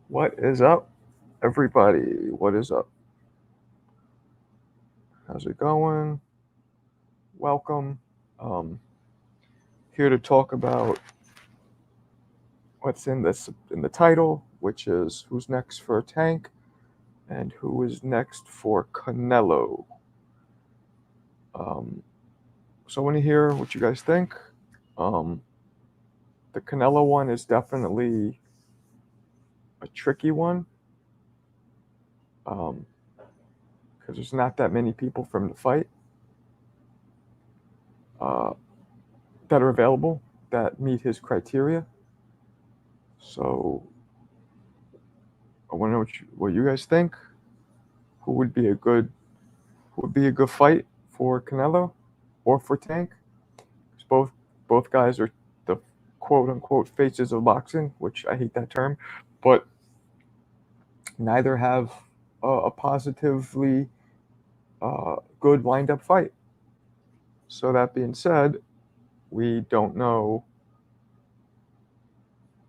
What is up, everybody? What is up? How's it going? Welcome. Um, Here to talk about what's in the title, which is who's next for Tank and who is next for Canelo. Um, so I want to hear what you guys think. Um, the Canelo one is definitely a tricky one because there's not that many people from the fight uh, that are available that meet his criteria. So I want to know what you guys think. Who would be a good fight for Canelo or for Tank? 'Cause both guys are the quote unquote faces of boxing, which I hate that term, but neither have a positively good wind up fight. So that being said, we don't know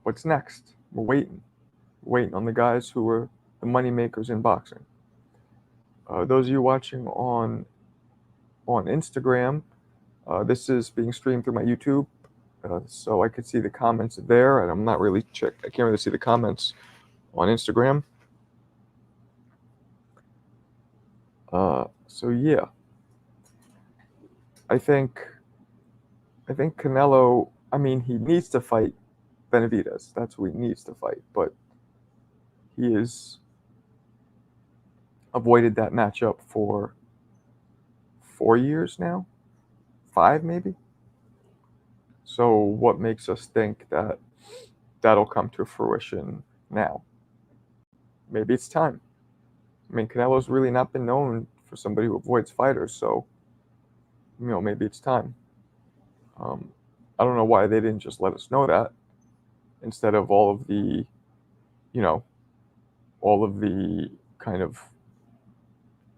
what's next. We're waiting on the guys who are the money makers in boxing. Those of you watching on Instagram, this is being streamed through my YouTube, so I could see the comments there, and I'm not really I can't really see the comments on Instagram. So yeah, I think Canelo. I mean, he needs to fight Benavidez. That's who he needs to fight, but he has avoided that matchup for 4 years now, 5 maybe. So what makes us think that that'll come to fruition now? Maybe it's time. I mean, Canelo's really not been known for somebody who avoids fighters, so maybe it's time. I don't know why they didn't just let us know that instead of all of the, you know, all of the kind of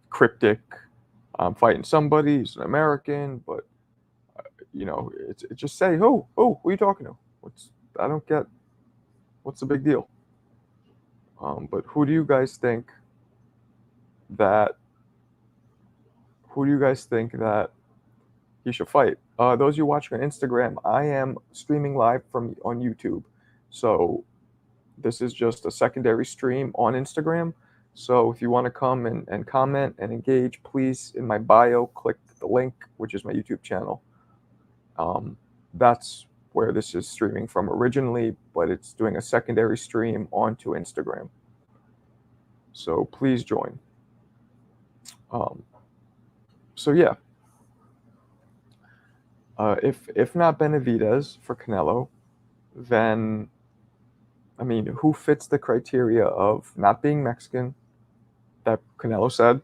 cryptic, fighting somebody, he's an American, but it's just say who are you talking to? I don't get what's the big deal. But that who do you guys think that he should fight? Those of you watching on Instagram, I am streaming live on YouTube, so this is just a secondary stream on Instagram. So if you want to come and comment and engage, please, in my bio, click the link, which is my YouTube channel. That's where this is streaming from originally, but it's doing a secondary stream onto Instagram. So please join. So yeah, if not Benavidez for Canelo, then I mean, who fits the criteria of not being Mexican? That Canelo said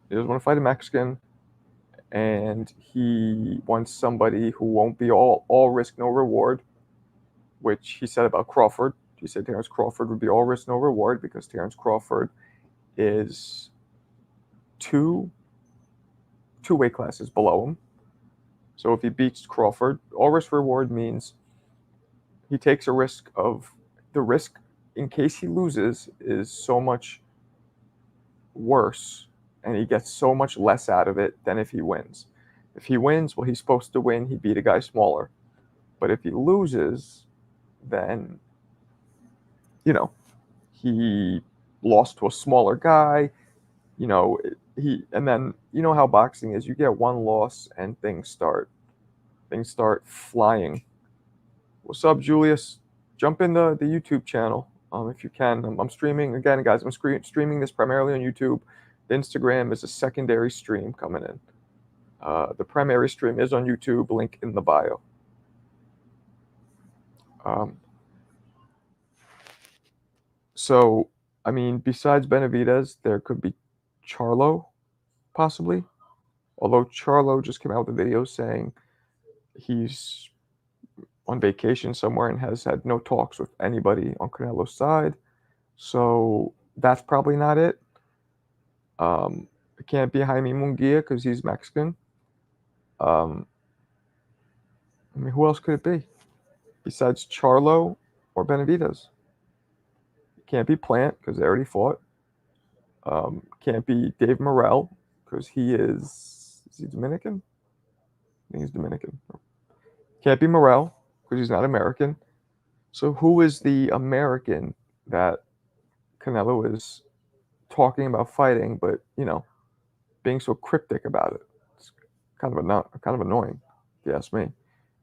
he doesn't want to fight a Mexican, and he wants somebody who won't be all risk no reward, which he said about Crawford. He said Terence Crawford would be all risk no reward because Terence Crawford is two weight classes below him. So if he beats Crawford, all risk reward means he takes a risk of the risk in case he loses is so much worse and he gets so much less out of it than if he wins. If he wins, well, he's supposed to win. He beat a guy smaller. But if he loses, then, he lost to a smaller guy. And then, how boxing is. You get one loss and things start flying. What's up, Julius? Jump in the YouTube channel if you can. I'm streaming again, guys. I'm streaming this primarily on YouTube. The Instagram is a secondary stream coming in. The primary stream is on YouTube. Link in the bio. So, I mean, besides Benavidez, there could be Charlo, possibly. Although Charlo just came out with a video saying he's on vacation somewhere and has had no talks with anybody on Canelo's side. So that's probably not it. It can't be Jaime Munguia because he's Mexican. I mean, who else could it be besides Charlo or Benavidez? Can't be Plant because they already fought. Can't be Dave Morrell because is he Dominican? I think he's Dominican. Can't be Morrell because he's not American. So who is the American that Canelo is talking about fighting, but being so cryptic about it? It's kind of annoying, if you ask me.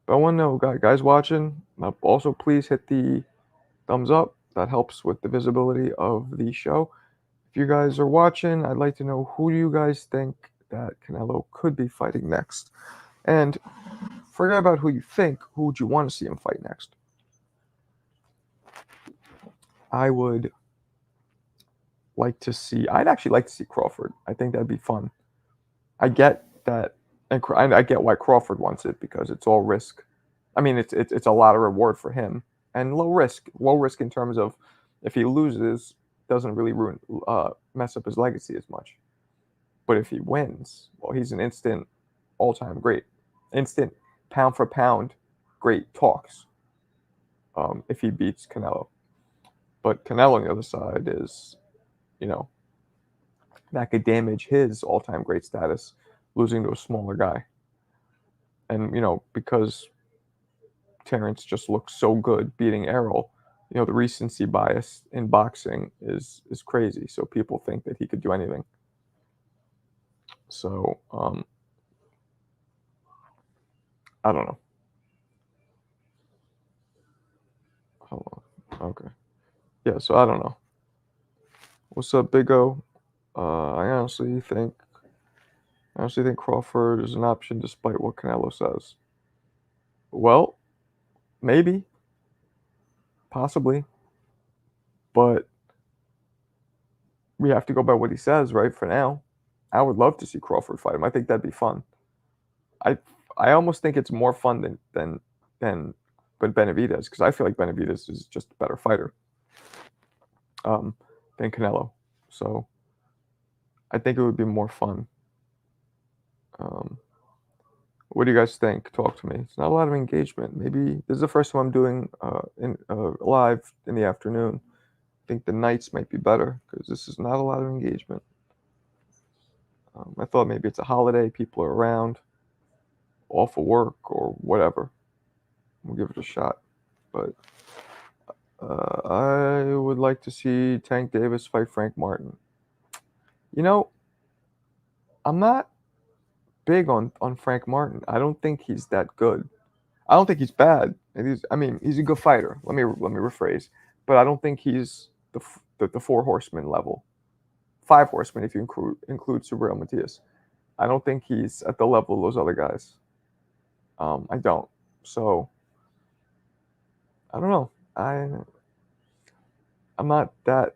But I want to know, guys watching, also please hit the thumbs up. That helps with the visibility of the show. If you guys are watching, I'd like to know who you guys think that Canelo could be fighting next. And forget about who you think, who would you want to see him fight next? I'd actually like to see Crawford. I think that'd be fun. I get that, and I get why Crawford wants it because it's all risk. I mean, it's a lot of reward for him and low risk. Low risk in terms of if he loses, doesn't really mess up his legacy as much. But if he wins, well, he's an instant all-time great, instant pound for pound great talks. If he beats Canelo, but Canelo on the other side is, that could damage his all-time great status, losing to a smaller guy. And because Terrence just looks so good beating Errol, the recency bias in boxing is crazy. So people think that he could do anything. So I don't know. Hold on. Okay. Yeah. So I don't know. What's up, Big O? I honestly think Crawford is an option despite what Canelo says. Well, maybe, possibly, but we have to go by what he says, right? For now, I would love to see Crawford fight him. I think that'd be fun. I almost think it's more fun than Benavidez because I feel like Benavidez is just a better fighter than Canelo. So I think it would be more fun. What do you guys think? Talk to me. It's not a lot of engagement. Maybe this is the first time I'm doing live in the afternoon. I think the nights might be better because this is not a lot of engagement. I thought maybe it's a holiday, people are around, off of work or whatever. We'll give it a shot. But I would like to see Tank Davis fight Frank Martin. I'm not big on Frank Martin. I don't think he's that good. I don't think he's bad. He's a good fighter. Let me rephrase. But I don't think he's the four horsemen level. Five horsemen if you include Subriel Matias. I don't think he's at the level of those other guys. I don't. So I don't know. I'm not that,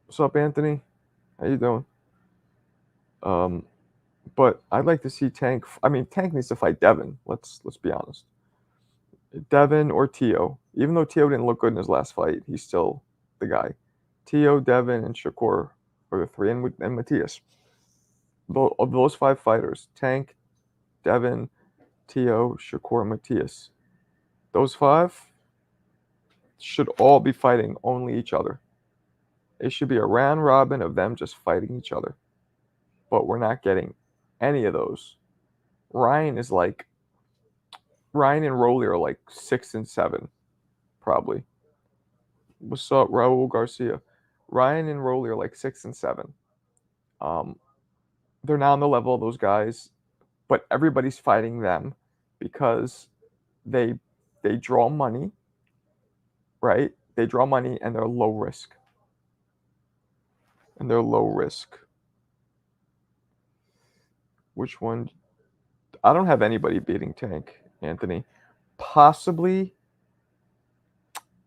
What's up, Anthony? How you doing? But I'd like to see Tank. Tank needs to fight Devin. Let's be honest. Devin or Tio. Even though Tio didn't look good in his last fight, he's still the guy. Tio, Devin, and Shakur are the three, and Matias. Of those five fighters, Tank, Devin, Tio, Shakur, Matias. Those five should all be fighting only each other. It should be a round robin of them just fighting each other. But we're not getting any of those. Ryan and Rolly are like 6 and 7, probably. What's up, Raul Garcia? Ryan and Rolly are like 6 and 7. They're not on the level of those guys, but everybody's fighting them because they draw money, right? They draw money and they're low risk. Which one? I don't have anybody beating Tank, Anthony. Possibly,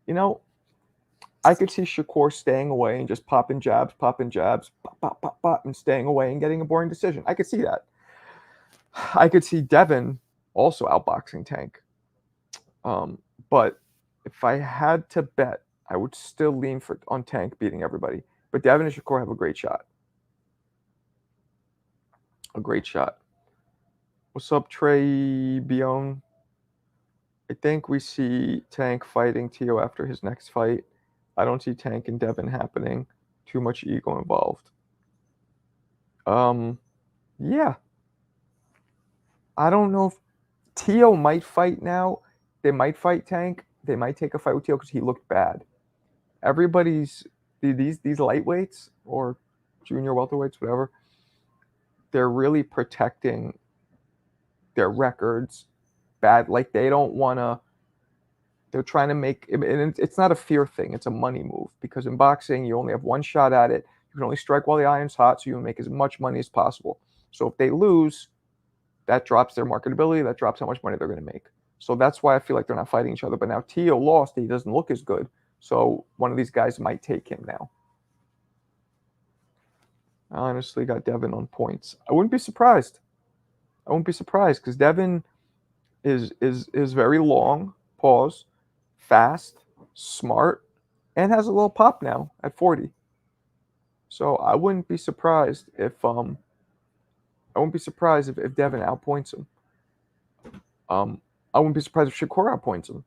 I could see Shakur staying away and just popping jabs, pop, and staying away and getting a boring decision. I could see that. I could see Devin also outboxing Tank. But if I had to bet, I would still lean on Tank beating everybody. But Devin and Shakur have a great shot. What's up, Trey Bione? I think we see Tank fighting Tio after his next fight. I don't see Tank and Devin happening. Too much ego involved. Yeah. I don't know if Tio might fight now. They might fight Tank. They might take a fight with Tio because he looked bad. Everybody's these lightweights or junior welterweights, whatever. They're really protecting their records. Bad, like they don't want to. They're trying to make, and it's not a fear thing. It's a money move because in boxing you only have one shot at it. You can only strike while the iron's hot, so you can make as much money as possible. So if they lose, that drops their marketability. That drops how much money they're going to make. So that's why I feel like they're not fighting each other. But now Tio lost. He doesn't look as good. So one of these guys might take him now. I honestly got Devin on points. I wouldn't be surprised. I wouldn't be surprised because Devin is very long, pause, fast, smart, and has a little pop now at 40. So I wouldn't be surprised if if Devin outpoints him. I wouldn't be surprised if Shakur outpoints him.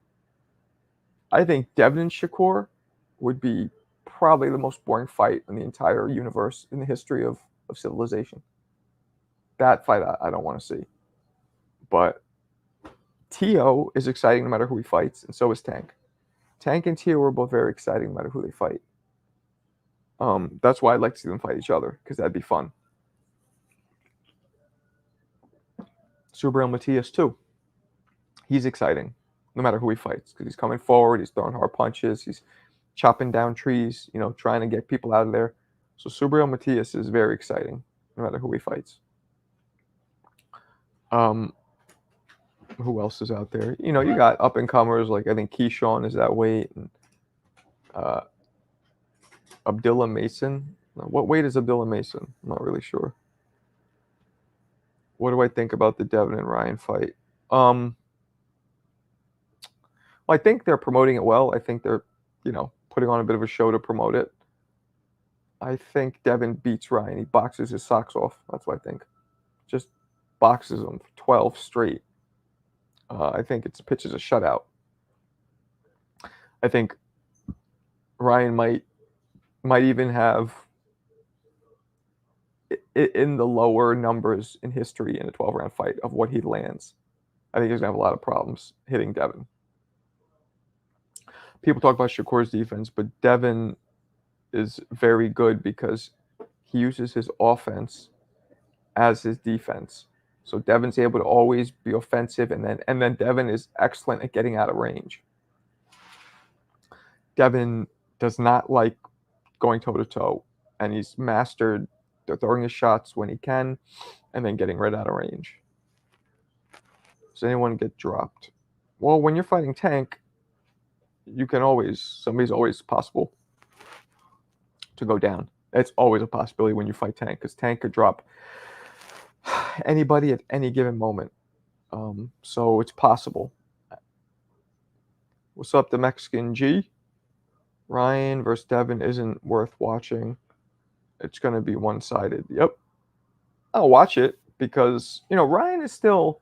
I think Devin and Shakur would be probably the most boring fight in the entire universe in the history of civilization. That fight I don't want to see. But Tio is exciting no matter who he fights, and so is Tank. Tank and Tio are both very exciting no matter who they fight. That's why I'd like to see them fight each other, because that'd be fun. Subriel Matias, too. He's exciting no matter who he fights, because he's coming forward, he's throwing hard punches, he's chopping down trees, trying to get people out of there. So Subriel Matias is very exciting no matter who he fights. Who else is out there? You got up and comers like I think Keyshawn is that weight, and Abdullah Mason. What weight is Abdullah Mason? I'm not really sure. What do I think about the Devin and Ryan fight? Well, I think they're promoting it well. I think they're, putting on a bit of a show to promote it. I think Devin beats Ryan. He boxes his socks off. That's what I think. Just boxes him for 12 straight. I think it's pitches a shutout. I think Ryan might even have in the lower numbers in history in a 12-round fight of what he lands. I think he's going to have a lot of problems hitting Devin. People talk about Shakur's defense, but Devin is very good because he uses his offense as his defense. So Devin's able to always be offensive, and then Devin is excellent at getting out of range. Devin does not like going toe-to-toe, and he's mastered throwing his shots when he can and then getting right out of range. Does anyone get dropped? Well, when you're fighting Tank, somebody's always possible to go down. It's always a possibility when you fight Tank, because Tank could drop anybody at any given moment. So it's possible. What's up, the Mexican G? Ryan versus Devin isn't worth watching. It's going to be one-sided. Yep. I'll watch it because, Ryan is still,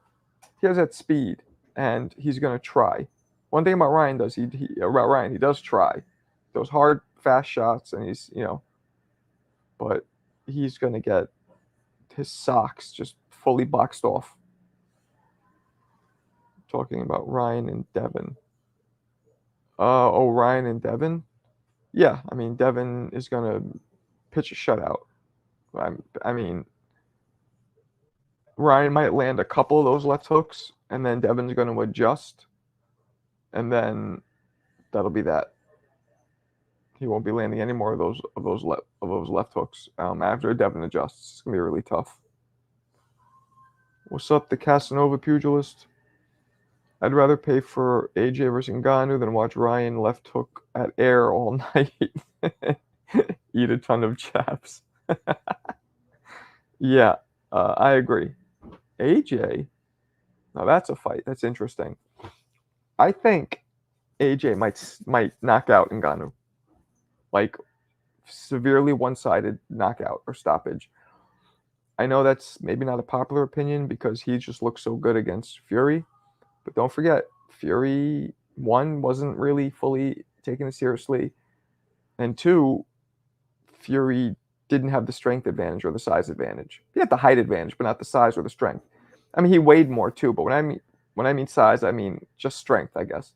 he has that speed and he's going to try. One thing about Ryan he does try. Those hard, fast shots, and he's, but he's going to get his socks just fully boxed off. Talking about Ryan and Devin. Ryan and Devin? Yeah, I mean, Devin is going to pitch a shutout. I mean, Ryan might land a couple of those left hooks, and then Devin's going to adjust, and then that'll be that. He won't be landing any more of those left hooks after Devin adjusts. It's going to be really tough. What's up, the Casanova pugilist? I'd rather pay for AJ versus Ngannou than watch Ryan left hook at air all night. Eat a ton of chaps. Yeah, I agree. AJ, now that's a fight. That's interesting. I think AJ might knock out Ngannou. Like, severely one-sided knockout or stoppage. I know that's maybe not a popular opinion because he just looks so good against Fury. But don't forget, Fury, one, wasn't really fully taking it seriously, and two, Fury didn't have the strength advantage or the size advantage. He had the height advantage, but not the size or the strength. I mean, he weighed more too, but when I mean size, I mean just strength, I guess.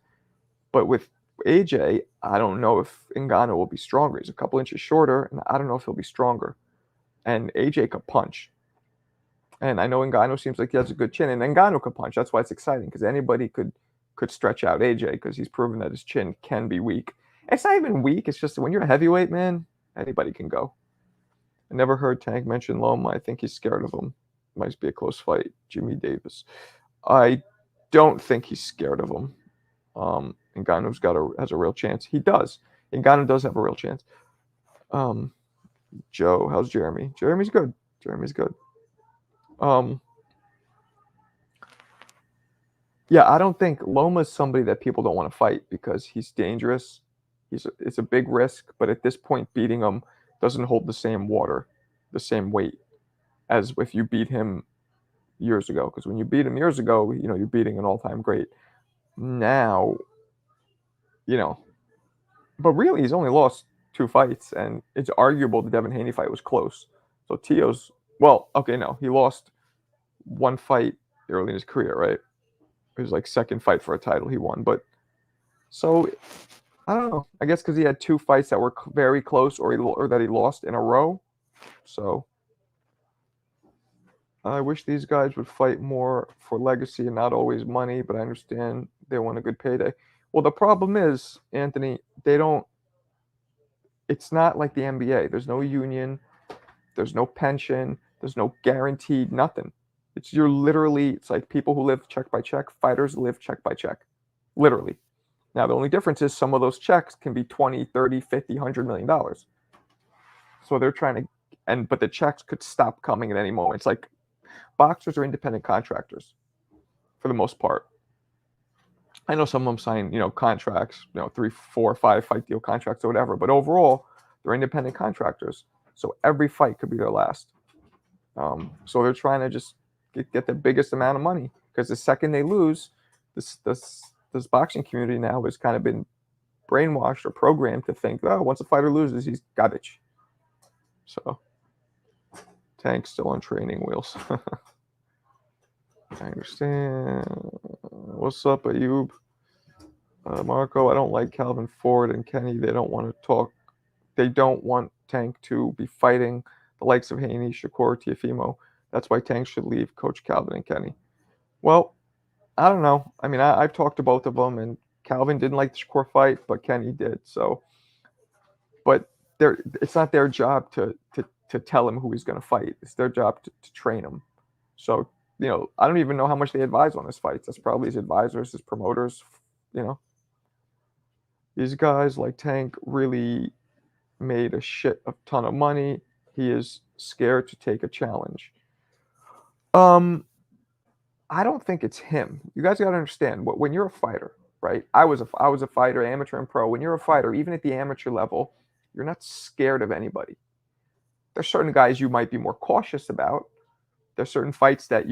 But with AJ, I don't know if Ngannou will be stronger. He's a couple inches shorter, and I don't know if he'll be stronger. And AJ could punch. And I know Ngannou seems like he has a good chin, and Ngannou could punch. That's why it's exciting, because anybody could stretch out AJ, because he's proven that his chin can be weak. It's not even weak. It's just when you're a heavyweight, man, anybody can go. I never heard Tank mention Loma. I think he's scared of him. Might be a close fight. Jimmy Davis. I don't think he's scared of him. Ngannou's has a real chance. He does. Ngannou does have a real chance. Joe, how's Jeremy? Jeremy's good. Jeremy's good. Yeah, I don't think Loma's somebody that people don't want to fight because he's dangerous. It's a big risk, but at this point, beating him doesn't hold the same water, the same weight as if you beat him years ago. Because when you beat him years ago, you're beating an all-time great. Now, but really, he's only lost 2 fights, and it's arguable the Devin Haney fight was close. So he lost 1 fight early in his career, right? It was like second fight for a title he won, but so I don't know. I guess because he had 2 fights that were very close, or that he lost in a row. So I wish these guys would fight more for legacy and not always money, but I understand they want a good payday. Well, the problem is, Anthony, it's not like the NBA. There's no union, there's no pension, there's no guaranteed nothing. It's like people who live check by check, fighters live check by check, literally. Now, the only difference is some of those checks can be 20, 30, 50, $100 million. So they're trying to, but the checks could stop coming at any moment. It's like boxers are independent contractors for the most part. I know some of them sign, contracts, 3, 4, 5 fight deal contracts or whatever, but overall, they're independent contractors. So every fight could be their last. So they're trying to just get the biggest amount of money, because the second they lose, this boxing community now has kind of been brainwashed or programmed to think, oh, once a fighter loses, he's garbage. So Tank's still on training wheels. I understand. What's up, Ayub? Marco, I don't like Calvin Ford and Kenny. They don't want to talk. They don't want Tank to be fighting the likes of Haney, Shakur, Teofimo. That's why Tank should leave Coach Calvin and Kenny. Well, I don't know. I mean, I've talked to both of them, and Calvin didn't like the Shakur fight, but Kenny did. So, but it's not their job to tell him who he's going to fight. It's their job to train him. So, I don't even know how much they advise on his fights. That's probably his advisors, his promoters. These guys like Tank really made a ton of money. He is scared to take a challenge. I don't think it's him. You guys got to understand, when you're a fighter, right? I was a fighter, amateur and pro. When you're a fighter, even at the amateur level, you're not scared of anybody. There's certain guys you might be more cautious about. There's certain fights that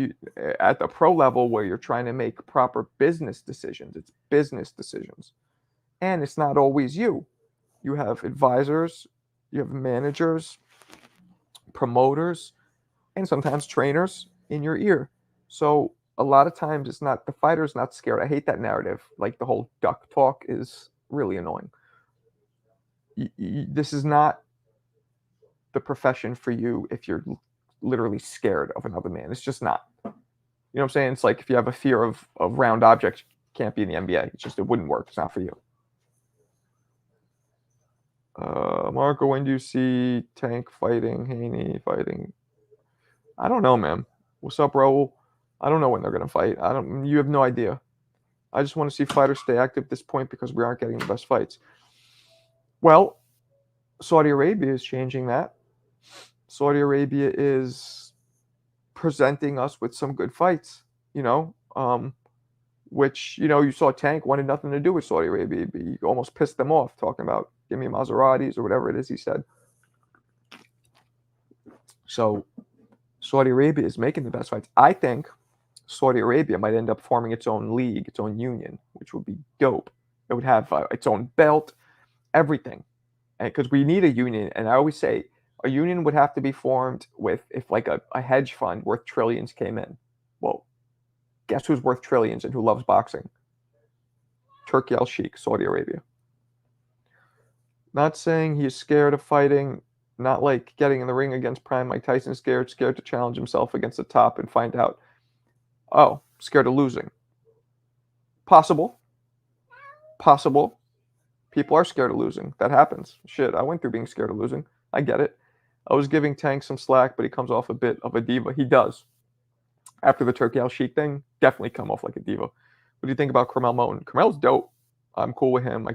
at the pro level, where you're trying to make proper business decisions. It's business decisions. And it's not always you. You have advisors, you have managers, promoters, and sometimes trainers in your ear. So a lot of times the fighter's not scared. I hate that narrative. Like, the whole duck talk is really annoying. This is not the profession for you if you're literally scared of another man. It's just not. You know what I'm saying? It's like if you have a fear of round objects, you can't be in the NBA. It wouldn't work. It's not for you. Marco, when do you see Tank fighting, Haney fighting? I don't know, man. What's up, Raul? I don't know when they're going to fight. You have no idea. I just want to see fighters stay active at this point, because we aren't getting the best fights. Well, Saudi Arabia is changing that. Saudi Arabia is presenting us with some good fights, which, you saw Tank wanted nothing to do with Saudi Arabia. He almost pissed them off, talking about, give me Maseratis or whatever it is he said. So Saudi Arabia is making the best fights. I think Saudi Arabia might end up forming its own league, its own union, which would be dope. It would have its own belt, everything, because we need a union. And I always say a union would have to be formed with if like a hedge fund worth trillions came in. Well, guess who's worth trillions and who loves boxing? Turkey Al Sheikh, Saudi Arabia. Not saying he's scared of fighting, not like getting in the ring against Prime Mike Tyson, scared to challenge himself against the top and find out, oh, scared of losing. Possible. People are scared of losing. That happens. Shit, I went through being scared of losing. I get it. I was giving Tank some slack, but he comes off a bit of a diva. He does. After the Turkey Al Sheikh thing, definitely come off like a diva. What do you think about Carmel Moten? Carmel's dope. I'm cool with him.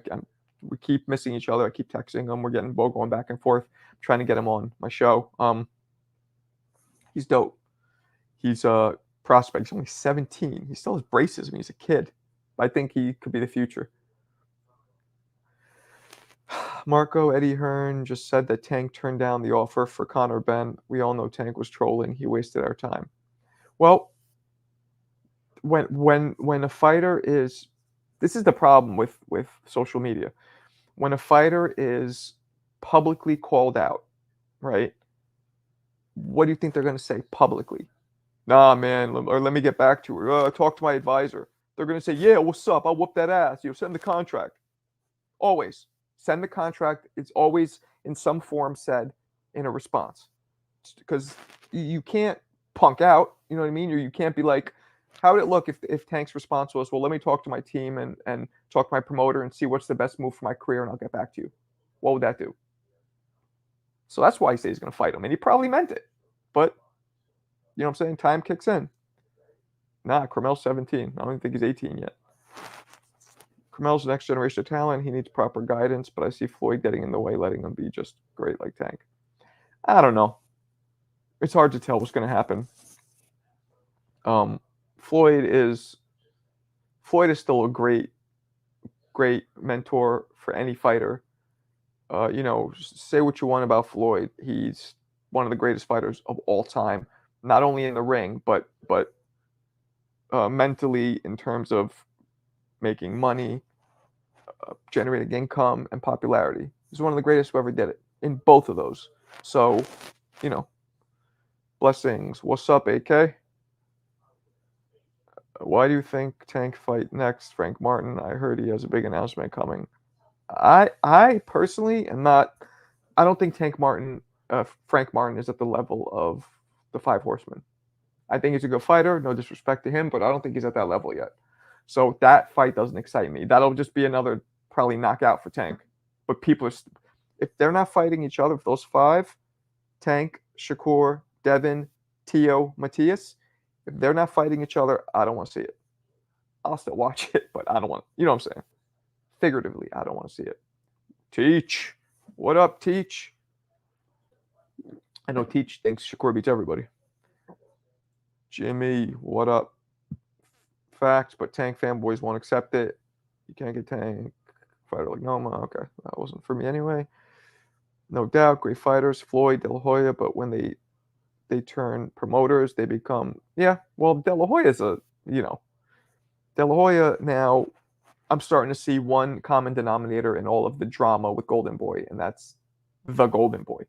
We keep missing each other. I keep texting him. We're getting going back and forth. I'm trying to get him on my show. He's dope. He's a prospect. He's only 17. He still has braces. I mean, he's a kid. I think he could be the future. Marco Eddie Hearn just said that Tank turned down the offer for Conor Benn. We all know Tank was trolling. He wasted our time. Well, when a fighter is, this is the problem with social media. When a fighter is publicly called out, right? What do you think they're going to say publicly? Nah, man, or let me get back to her. Talk to my advisor. They're going to say, yeah, what's up? I'll whoop that ass. Send the contract. Always. Send the contract. It's always in some form said in a response. Because you can't punk out. You know what I mean? Or you can't be like, how would it look if Tank's response was, well, let me talk to my team and talk to my promoter and see what's the best move for my career and I'll get back to you. What would that do? So that's why he says he's going to fight him. And he probably meant it. But, you know what I'm saying? Time kicks in. Nah, Carmel's 17. I don't even think he's 18 yet. Carmel's the next generation of talent. He needs proper guidance, but I see Floyd getting in the way, letting him be just great like Tank. I don't know. It's hard to tell what's going to happen. Floyd is still a great mentor for any fighter. Say what you want about Floyd. He's one of the greatest fighters of all time, not only in the ring, but mentally in terms of making money, generating income, and popularity. He's one of the greatest who ever did it in both of those. So, blessings. What's up, AK? Why do you think Tank fight next? Frank Martin. I heard he has a big announcement coming. I personally am not. I don't think Frank Martin is at the level of the Five Horsemen. I think he's a good fighter. No disrespect to him, but I don't think he's at that level yet. So that fight doesn't excite me. That'll just be another probably knockout for Tank. But if they're not fighting each other, if those five, Tank, Shakur, Devin, Tio, Matias, if they're not fighting each other, I don't want to see it. I'll still watch it, but I don't want. You know what I'm saying? Figuratively, I don't want to see it. Teach. What up, Teach? I know Teach thinks Shakur beats everybody. Jimmy, what up? Facts, but Tank fanboys won't accept it. You can't get Tank. Fighter like Noma. Okay, that wasn't for me anyway. No doubt, great fighters. Floyd, De La Hoya, but when they turn promoters, they become, yeah, well, De La Hoya is De La Hoya now, I'm starting to see one common denominator in all of the drama with Golden Boy, and that's the Golden Boy.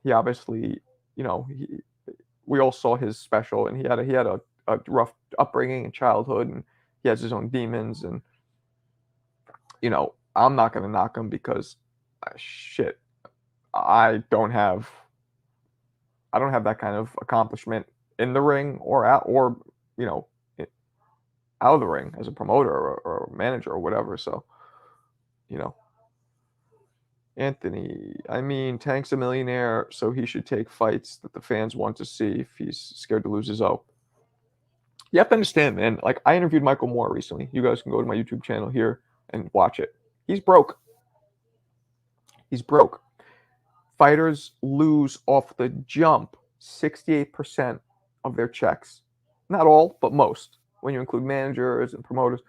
He obviously, we all saw his special, and he had a rough upbringing and childhood, and he has his own demons, and I'm not going to knock him because shit, I don't have that kind of accomplishment in the ring or out of the ring as a promoter or a manager or whatever. So, Anthony, I mean, Tank's a millionaire, so he should take fights that the fans want to see if he's scared to lose his O. You have to understand, man. Like, I interviewed Michael Moore recently. You guys can go to my YouTube channel here and watch it. He's broke. Fighters lose off the jump 68% of their checks. Not all, but most, when you include managers and promoters.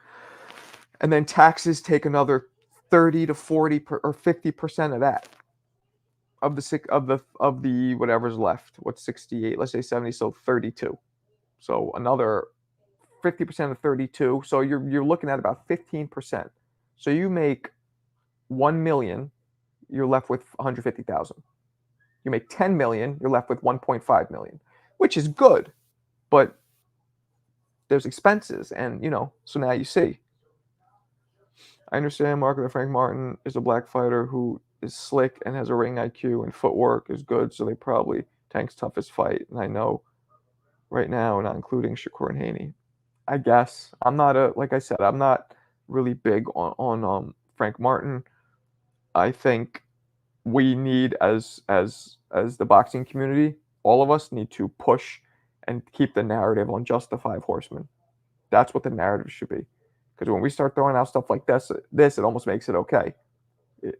And then taxes take another 30 to 40 or 50% of that. Of the whatever's left. What's 68? Let's say 70, so 32. So another 50% of 32. So you're looking at about 15%. So you make 1 million, you're left with 150,000. You make 10 million, you're left with 1.5 million, which is good, but there's expenses, and so now you see. I understand, Marco, that Frank Martin is a black fighter who is slick and has a ring IQ and footwork is good, so they probably Tank's toughest fight. And I know right now, not including Shakur and Haney. I guess I'm not like I said, I'm not really big on Frank Martin. I think we need as the boxing community, all of us need to push and keep the narrative on just the five horsemen. That's what the narrative should be. Because when we start throwing out stuff like this, it almost makes it okay.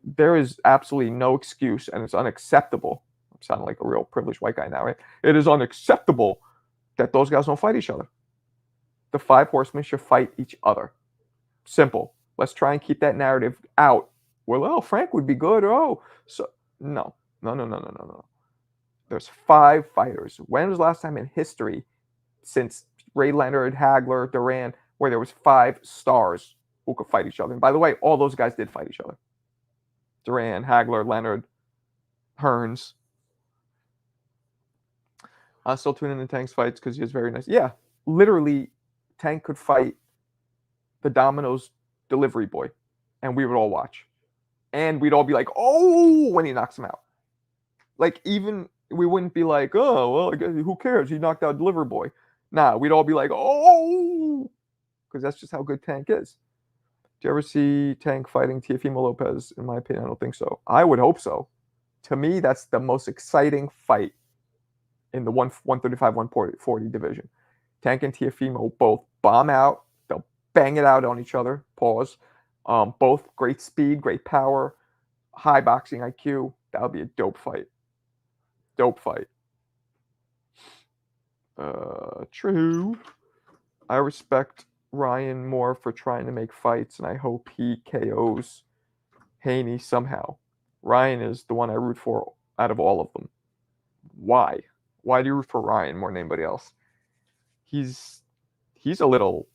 There is absolutely no excuse, and it's unacceptable. I'm sounding like a real privileged white guy now, right? It is unacceptable that those guys don't fight each other. The five horsemen should fight each other. Simple. Let's try and keep that narrative out. Well, oh, Frank would be good. Oh, so no. There's five fighters. When was the last time in history, since Ray Leonard, Hagler, Duran, where there was five stars who could fight each other? And by the way, all those guys did fight each other. Duran, Hagler, Leonard, Hearns. I still tune into Tank's fights because he is very nice. Yeah, literally, Tank could fight the Domino's delivery boy, and we would all watch. And we'd all be like, oh, when he knocks him out. Like, even, we wouldn't be like, oh, well, I guess, who cares? He knocked out delivery boy. Nah, we'd all be like, oh, because that's just how good Tank is. Do you ever see Tank fighting Teofimo Lopez? In my opinion, I don't think so. I would hope so. To me, that's the most exciting fight in the 135, 140 division. Tank and Teofimo both bomb out. They'll bang it out on each other. Pause. Both great speed, great power, high boxing IQ. That would be a dope fight. Dope fight. True. I respect Ryan more for trying to make fights, and I hope he KOs Haney somehow. Ryan is the one I root for out of all of them. Why? Why do you root for Ryan more than anybody else? He's a little,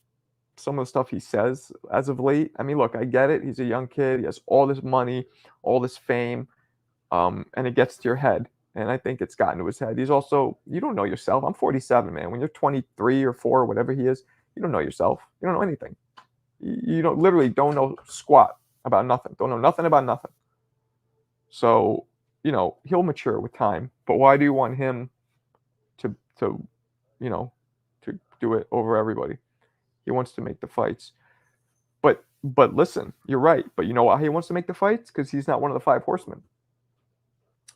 some of the stuff he says as of late. I mean, look, I get it. He's a young kid. He has all this money, all this fame, and it gets to your head. And I think it's gotten to his head. He's also, you don't know yourself. I'm 47, man. When you're 23 or 4 or whatever he is, you don't know yourself. You don't know anything. You literally don't know squat about nothing. Don't know nothing about nothing. So, he'll mature with time. But why do you want him to do it over everybody? He wants to make the fights. But listen, you're right. But you know why he wants to make the fights? Because he's not one of the five horsemen.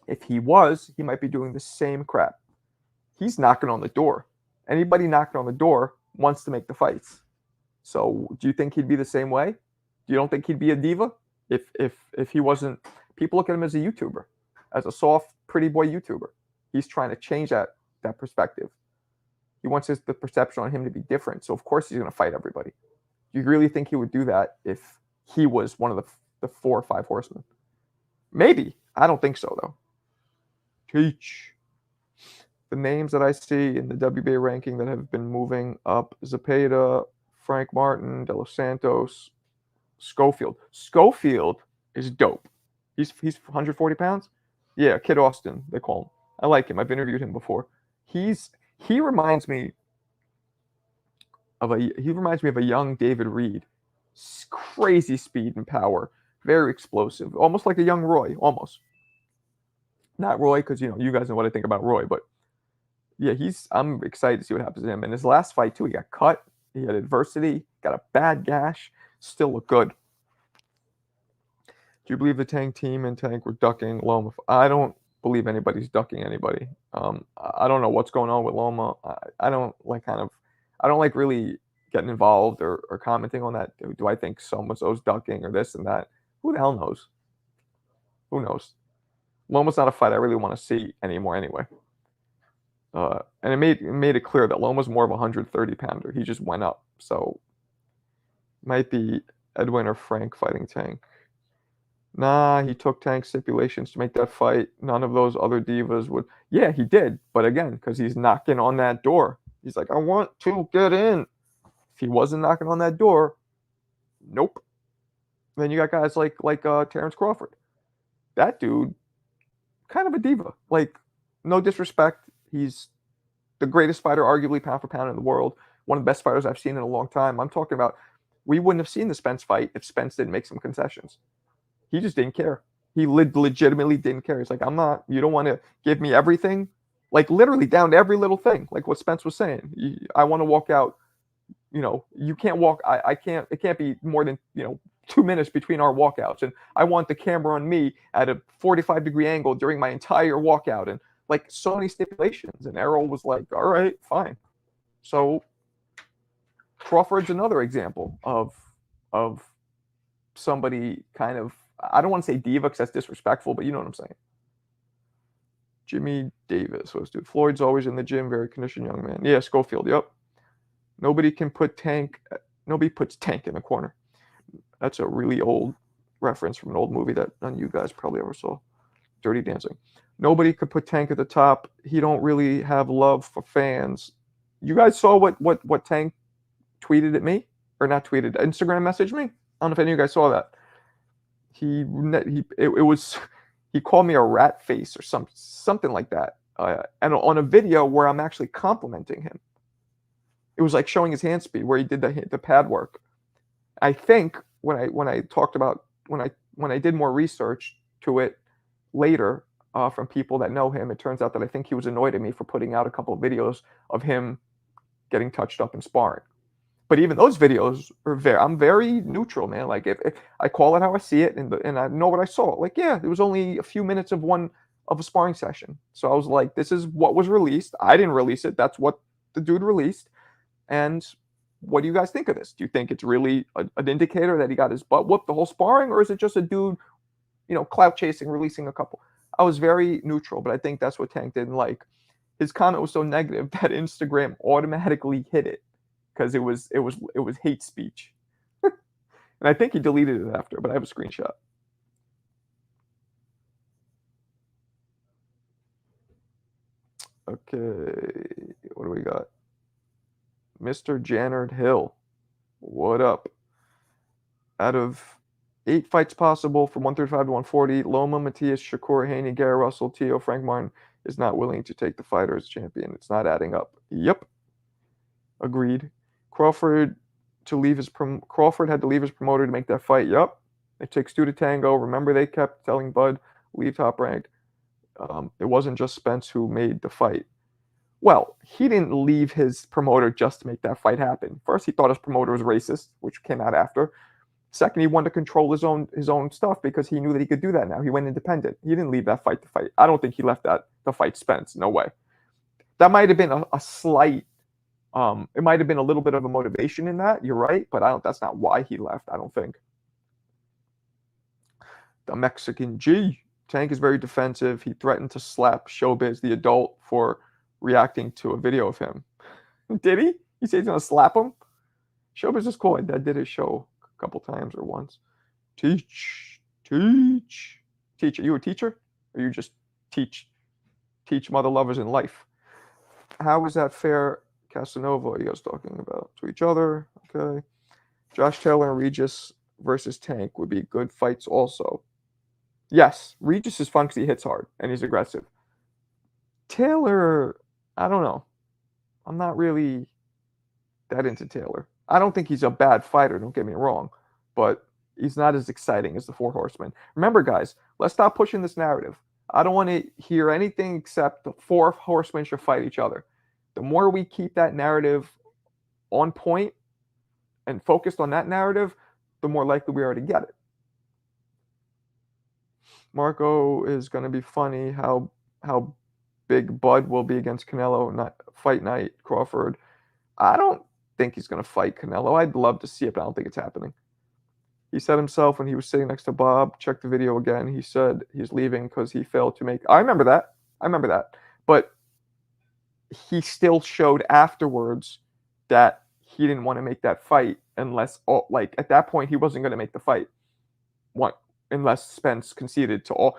If he was, he might be doing the same crap. He's knocking on the door. Anybody knocking on the door wants to make the fights. So do you think he'd be the same way? You don't think he'd be a diva? If he wasn't, people look at him as a YouTuber, as a soft, pretty boy YouTuber. He's trying to change that perspective. He wants the perception on him to be different. So of course he's going to fight everybody. Do you really think he would do that if he was one of the 4 or 5 horsemen? Maybe. I don't think so, though. Teach. The names that I see in the WBA ranking that have been moving up: Zepeda, Frank Martin, De Los Santos, Schofield. Schofield is dope. He's 140 pounds? Yeah, Kid Austin, they call him. I like him. I've interviewed him before. He reminds me of a young David Reed. Crazy speed and power. Very explosive. Almost like a young Roy, almost. Not Roy, because you guys know what I think about Roy, but yeah, I'm excited to see what happens to him. In his last fight too, he got cut, he had adversity, got a bad gash, still looked good. Do you believe the Tank team and Tank were ducking Loma? I don't believe anybody's ducking anybody. I don't know what's going on with Loma. I don't like really getting involved or commenting on that. Do I think so-and-so's ducking or this and that? Who the hell knows? Who knows? Loma's not a fight I really want to see anymore anyway. And it made it clear that Loma's more of a 130-pounder. He just went up. So might be Edwin or Frank fighting Tank. Nah, he took Tank stipulations to make that fight. None of those other divas would. Yeah, he did. But again, because he's knocking on that door. He's like, I want to get in. If he wasn't knocking on that door, nope. Then you got guys like Terrence Crawford. That dude, kind of a diva. Like, no disrespect, he's the greatest fighter, arguably pound for pound in the world. One of the best fighters I've seen in a long time. I'm talking about, we wouldn't have seen the Spence fight if Spence didn't make some concessions. He just didn't care. He legitimately didn't care. He's like, I'm not, you don't want to give me everything? Like, literally down to every little thing. Like what Spence was saying. I want to walk out, you can't walk, I can't, it can't be more than, 2 minutes between our walkouts. And I want the camera on me at a 45-degree angle during my entire walkout. And like so many stipulations. And Errol was like, all right, fine. So Crawford's another example of somebody kind of, I don't want to say diva because that's disrespectful, but you know what I'm saying. Jimmy Davis, what's dude? Floyd's always in the gym, very conditioned young man. Yeah, Schofield, yep. Nobody puts Tank in the corner. That's a really old reference from an old movie that none of you guys probably ever saw. Dirty Dancing. Nobody could put Tank at the top. He don't really have love for fans. You guys saw what Tank tweeted at me? Or not tweeted, Instagram messaged me? I don't know if any of you guys saw that. He called me a rat face or something like that. And on a video where I'm actually complimenting him. It was like showing his hand speed where he did the pad work. I think when I did more research to it later from people that know him, it turns out that I think he was annoyed at me for putting out a couple of videos of him getting touched up in sparring. But even those videos are I'm very neutral, man. Like if I call it how I see it, and I know what I saw. Like, yeah, it was only a few minutes of a sparring session. So I was like, this is what was released. I didn't release it. That's what the dude released. And what do you guys think of this? Do you think it's really an indicator that he got his butt whooped the whole sparring, or is it just a dude, clout chasing, releasing a couple? I was very neutral, but I think that's what Tank didn't like. His comment was so negative that Instagram automatically hit it because it was hate speech. And I think he deleted it after, but I have a screenshot. Okay, what do we got? Mr. Jannard Hill, what up? Out of 8 fights possible from 135 to 140, Loma, Matias, Shakur, Haney, Gary Russell, Tio, Frank Martin is not willing to take the fighter as champion. It's not adding up. Yep. Agreed. Crawford had to leave his promoter to make that fight. Yep. It takes 2 to tango. Remember, they kept telling Bud, leave Top Ranked. It wasn't just Spence who made the fight. Well, he didn't leave his promoter just to make that fight happen. First, he thought his promoter was racist, which came out after. Second, he wanted to control his own stuff because he knew that he could do that now. He went independent. He didn't leave that fight to fight. I don't think he left that to fight Spence. No way. That might have been a slight, it might have been a little bit of a motivation in that. You're right, but that's not why he left, I don't think. The Mexican G. Tank is very defensive. He threatened to slap Showbiz, the adult, for reacting to a video of him. Did he? He said he's going to slap him? Showbiz is cool. I did his show a couple times or once. Teach. Are you a teacher? Or you just teach mother lovers in life? How is that fair, Casanova? Are you guys talking about to each other? Okay. Josh Taylor and Regis versus Tank would be good fights also. Yes, Regis is fun because he hits hard and he's aggressive. Taylor, I don't know. I'm not really that into Taylor. I don't think he's a bad fighter, don't get me wrong, but he's not as exciting as the 4 Horsemen. Remember, guys, let's stop pushing this narrative. I don't want to hear anything except the 4 Horsemen should fight each other. The more we keep that narrative on point and focused on that narrative, the more likely we are to get it. Marco is going to be funny how big Bud will be against Canelo fight night. Crawford, I don't think he's going to fight Canelo. I'd love to see it, but I don't think it's happening. He said himself when he was sitting next to Bob, check the video again, he said he's leaving because he failed to make... I remember that. But he still showed afterwards that he didn't want to make that fight unless... at that point, he wasn't going to make the fight. Unless Spence conceded to all...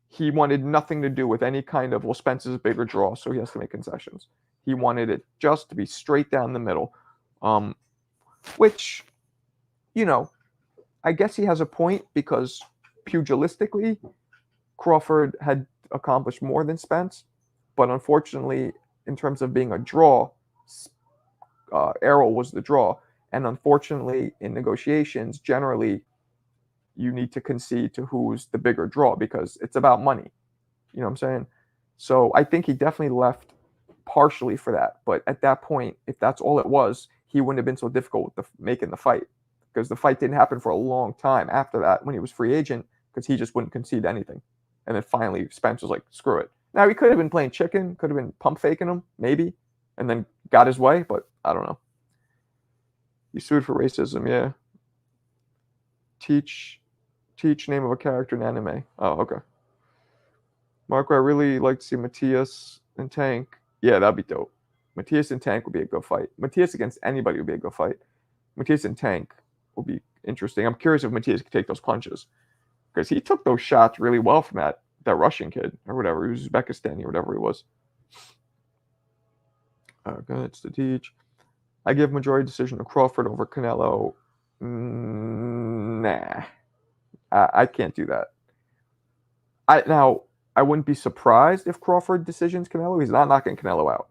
he wanted nothing to do with any kind of, Spence is a bigger draw, so he has to make concessions. He wanted it just to be straight down the middle. Which, you know, I guess he has a point because pugilistically, Crawford had accomplished more than Spence, but unfortunately, in terms of being a draw, Errol was the draw, and unfortunately, in negotiations, generally, you need to concede to who's the bigger draw because it's about money. You know what I'm saying? So I think he definitely left partially for that. But at that point, if that's all it was, he wouldn't have been so difficult with making the fight because the fight didn't happen for a long time after that when he was free agent because he just wouldn't concede anything. And then finally, Spence was like, screw it. Now, he could have been playing chicken, could have been pump faking him, maybe, and then got his way, but I don't know. He sued for racism, yeah. Teach name of a character in anime. Oh, okay. Marco, I really like to see Matthias and Tank. Yeah, that'd be dope. Matthias and Tank would be a good fight. Matthias against anybody would be a good fight. Matthias and Tank will be interesting. I'm curious if Matthias can take those punches because he took those shots really well from that Russian kid or whatever. He was Uzbekistani or whatever he was. It's to teach. I give majority decision to Crawford over Canelo. Nah, I can't do that. I wouldn't be surprised if Crawford decisions Canelo. He's not knocking Canelo out.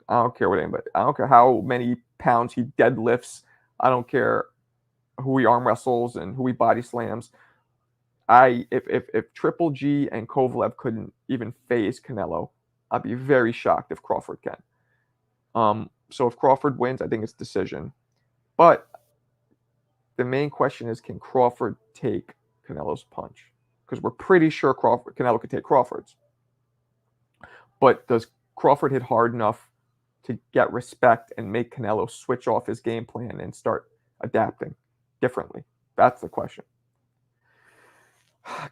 I don't care what anybody. I don't care how many pounds he deadlifts. I don't care who he arm wrestles and who he body slams. If Triple G and Kovalev couldn't even phase Canelo, I'd be very shocked if Crawford can. So if Crawford wins, I think it's decision. But the main question is, can Crawford take Canelo's punch? Because we're pretty sure Canelo could take Crawford's. But does Crawford hit hard enough to get respect and make Canelo switch off his game plan and start adapting differently? That's the question.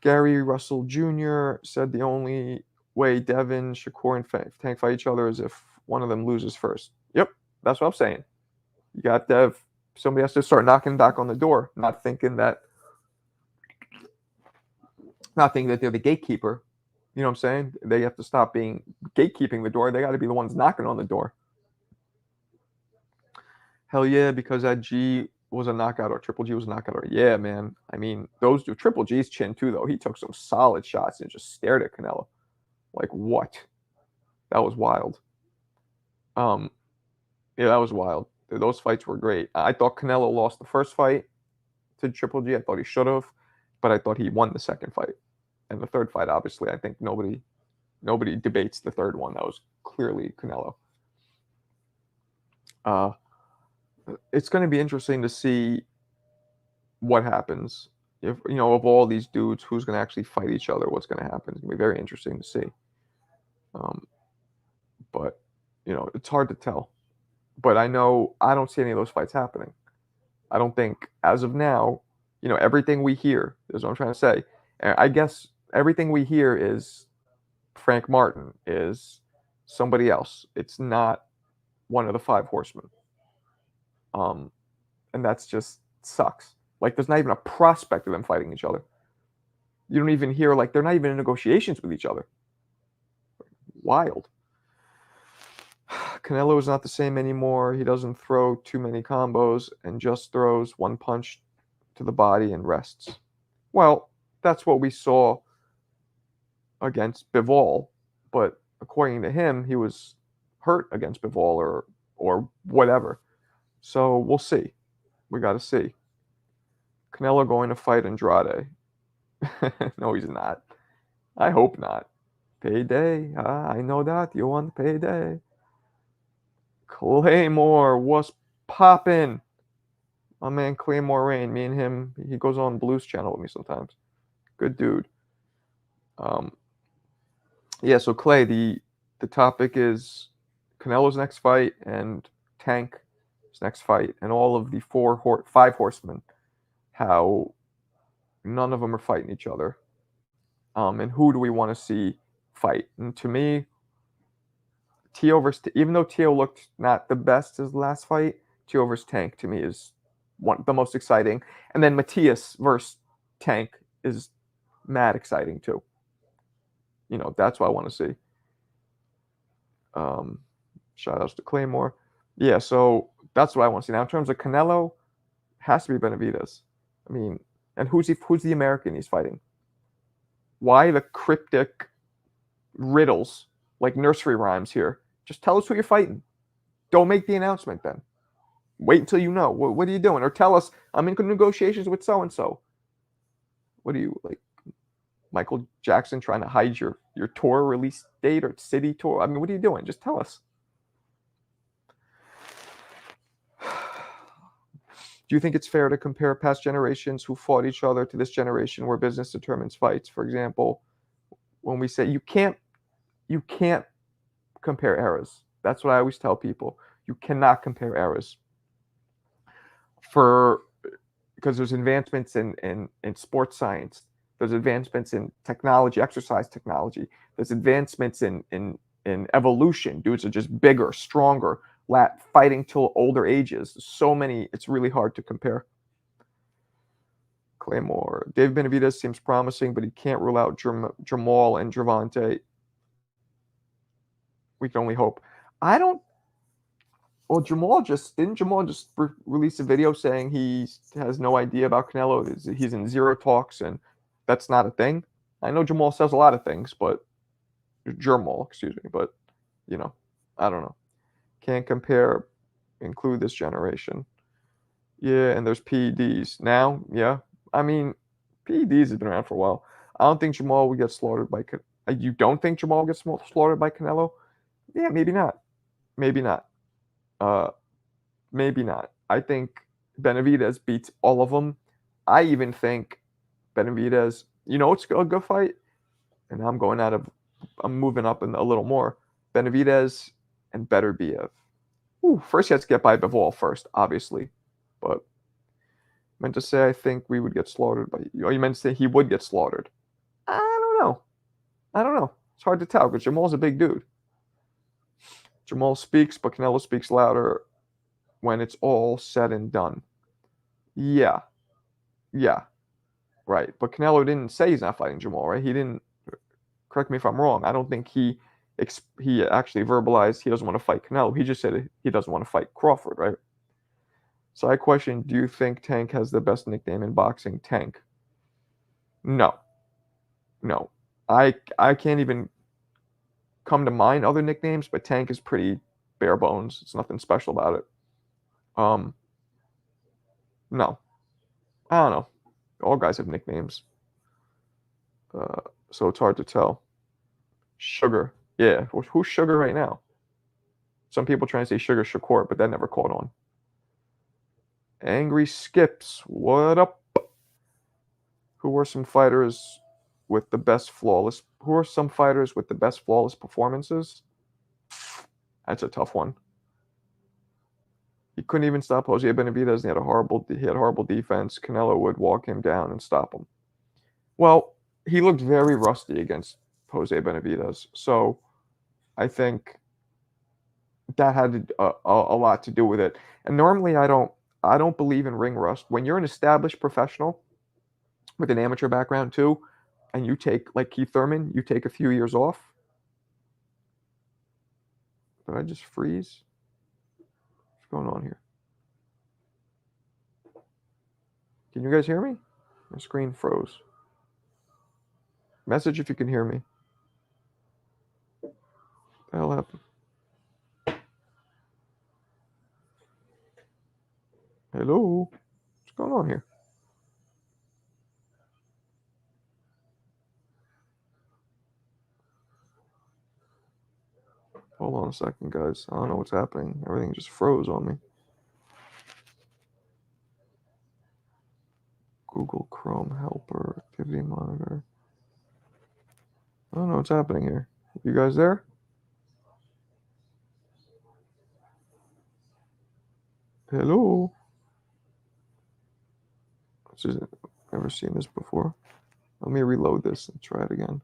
Gary Russell Jr. said the only way Devin, Shakur, and Tank fight each other is if one of them loses first. Yep, that's what I'm saying. You got Dev. Somebody has to start knocking back on the door, not thinking that they're the gatekeeper. You know what I'm saying? They have to stop being gatekeeping the door. They got to be the ones knocking on the door. Hell yeah, because that G was a knockout or Triple G was a knockout. Or yeah, man. I mean, those do Triple G's chin too, though. He took some solid shots and just stared at Canelo. Like what? That was wild. Yeah, that was wild. Those fights were great. I thought Canelo lost the first fight to Triple G. I thought he should have, but I thought he won the second fight. And the third fight, obviously, I think nobody debates the third one. That was clearly Canelo. It's going to be interesting to see what happens. If of all these dudes, who's going to actually fight each other? What's going to happen? It's going to be very interesting to see. But it's hard to tell. But I know I don't see any of those fights happening. I don't think as of now. Everything we hear is what I'm trying to say. And I guess everything we hear is Frank Martin, is somebody else. It's not one of the five horsemen. And that's just sucks. Like there's not even a prospect of them fighting each other. You don't even hear they're not even in negotiations with each other. Wild. Canelo is not the same anymore. He doesn't throw too many combos and just throws one punch to the body and rests. Well, that's what we saw against Bivol, but according to him, he was hurt against Bivol or whatever. So we'll see. We got to see. Canelo going to fight Andrade. No, he's not. I hope not. Payday. I know that. You want payday. Claymore, what's poppin'? My man Claymore Rain. Me and him, he goes on Blues Channel with me sometimes. Good dude. Yeah, so Clay, the topic is Canelo's next fight and Tank's next fight, and all of the five horsemen, how none of them are fighting each other. And who do we want to see fight? And to me, Tio versus even though Tio looked not the best his last fight, Tio versus Tank to me is the most exciting. And then Matthias versus Tank is mad exciting too. That's what I want to see. Shout outs to Claymore. Yeah, so That's what I want to see. Now, in terms of Canelo, has to be Benavidez. I mean, and who's the American he's fighting? Why the cryptic riddles like nursery rhymes here? Just tell us who you're fighting. Don't make the announcement then. Wait until you know. What are you doing? Or tell us, I'm in negotiations with so and so. What are you, like, Michael Jackson trying to hide your tour release date or city tour? I mean, what are you doing? Just tell us. Do you think it's fair to compare past generations who fought each other to this generation where business determines fights? For example, when we say you can't compare eras. That's what I always tell people. You cannot compare eras. For because there's advancements in sports science, there's advancements in technology, exercise technology, there's advancements in evolution. Dudes are just bigger, stronger, fighting till older ages. So many, it's really hard to compare. Claymore. Dave Benavidez seems promising, but he can't rule out Jamal and Gervonta. We can only hope. I don't. Well, Jamal just release a video saying he has no idea about Canelo. He's in zero talks, and that's not a thing. I know Jamal says a lot of things, but Jamal, excuse me, but you know, I don't know. Can't compare. Include this generation. Yeah, and there's PEDs now. Yeah, I mean, PEDs have been around for a while. I don't think Jamal would get slaughtered by. You don't think Jamal gets slaughtered by Canelo? Yeah, maybe not. Maybe not. Uh, maybe not. I think Benavidez beats all of them. I even think Benavidez. It's a good fight, and I'm moving up a little more. Benavidez and Beterbiev. Ooh, first he has to get by Bivol first, obviously, but meant to say I think we would get slaughtered by. You meant to say he would get slaughtered. I don't know. I don't know. It's hard to tell because Jamal's a big dude. Jamal speaks, but Canelo speaks louder when it's all said and done. Yeah, yeah, right. But Canelo didn't say he's not fighting Jamal, right? He didn't. Correct me if I'm wrong. I don't think he actually verbalized he doesn't want to fight Canelo. He just said he doesn't want to fight Crawford, right? So I question: do you think Tank has the best nickname in boxing? Tank? No, no. I can't even come to mind other nicknames, but Tank is pretty bare bones. It's nothing special about it. Um, no, I don't know. All guys have nicknames, uh, so it's hard to tell. Sugar, yeah. Who's Sugar right now? Some people trying to say Sugar Shakur, but that never caught on. Angry Skips, what up? Who are some fighters with the best flawless? Who are some fighters with the best flawless performances? That's a tough one. He couldn't even stop Jose Benavidez. He had horrible defense. Canelo would walk him down and stop him. Well, he looked very rusty against Jose Benavidez, so I think that had a lot to do with it. And normally, I don't believe in ring rust. When you're an established professional with an amateur background too, and you take like Keith Thurman, you take a few years off. Did I just freeze? What's going on here? Can you guys hear me? My screen froze. Message if you can hear me. What the hell happened? Hello? What's going on here? Hold on a second, guys. I don't know what's happening. Everything just froze on me. Google Chrome helper, activity monitor. I don't know what's happening here. You guys there? Hello? Never seen this before. Let me reload this and try it again.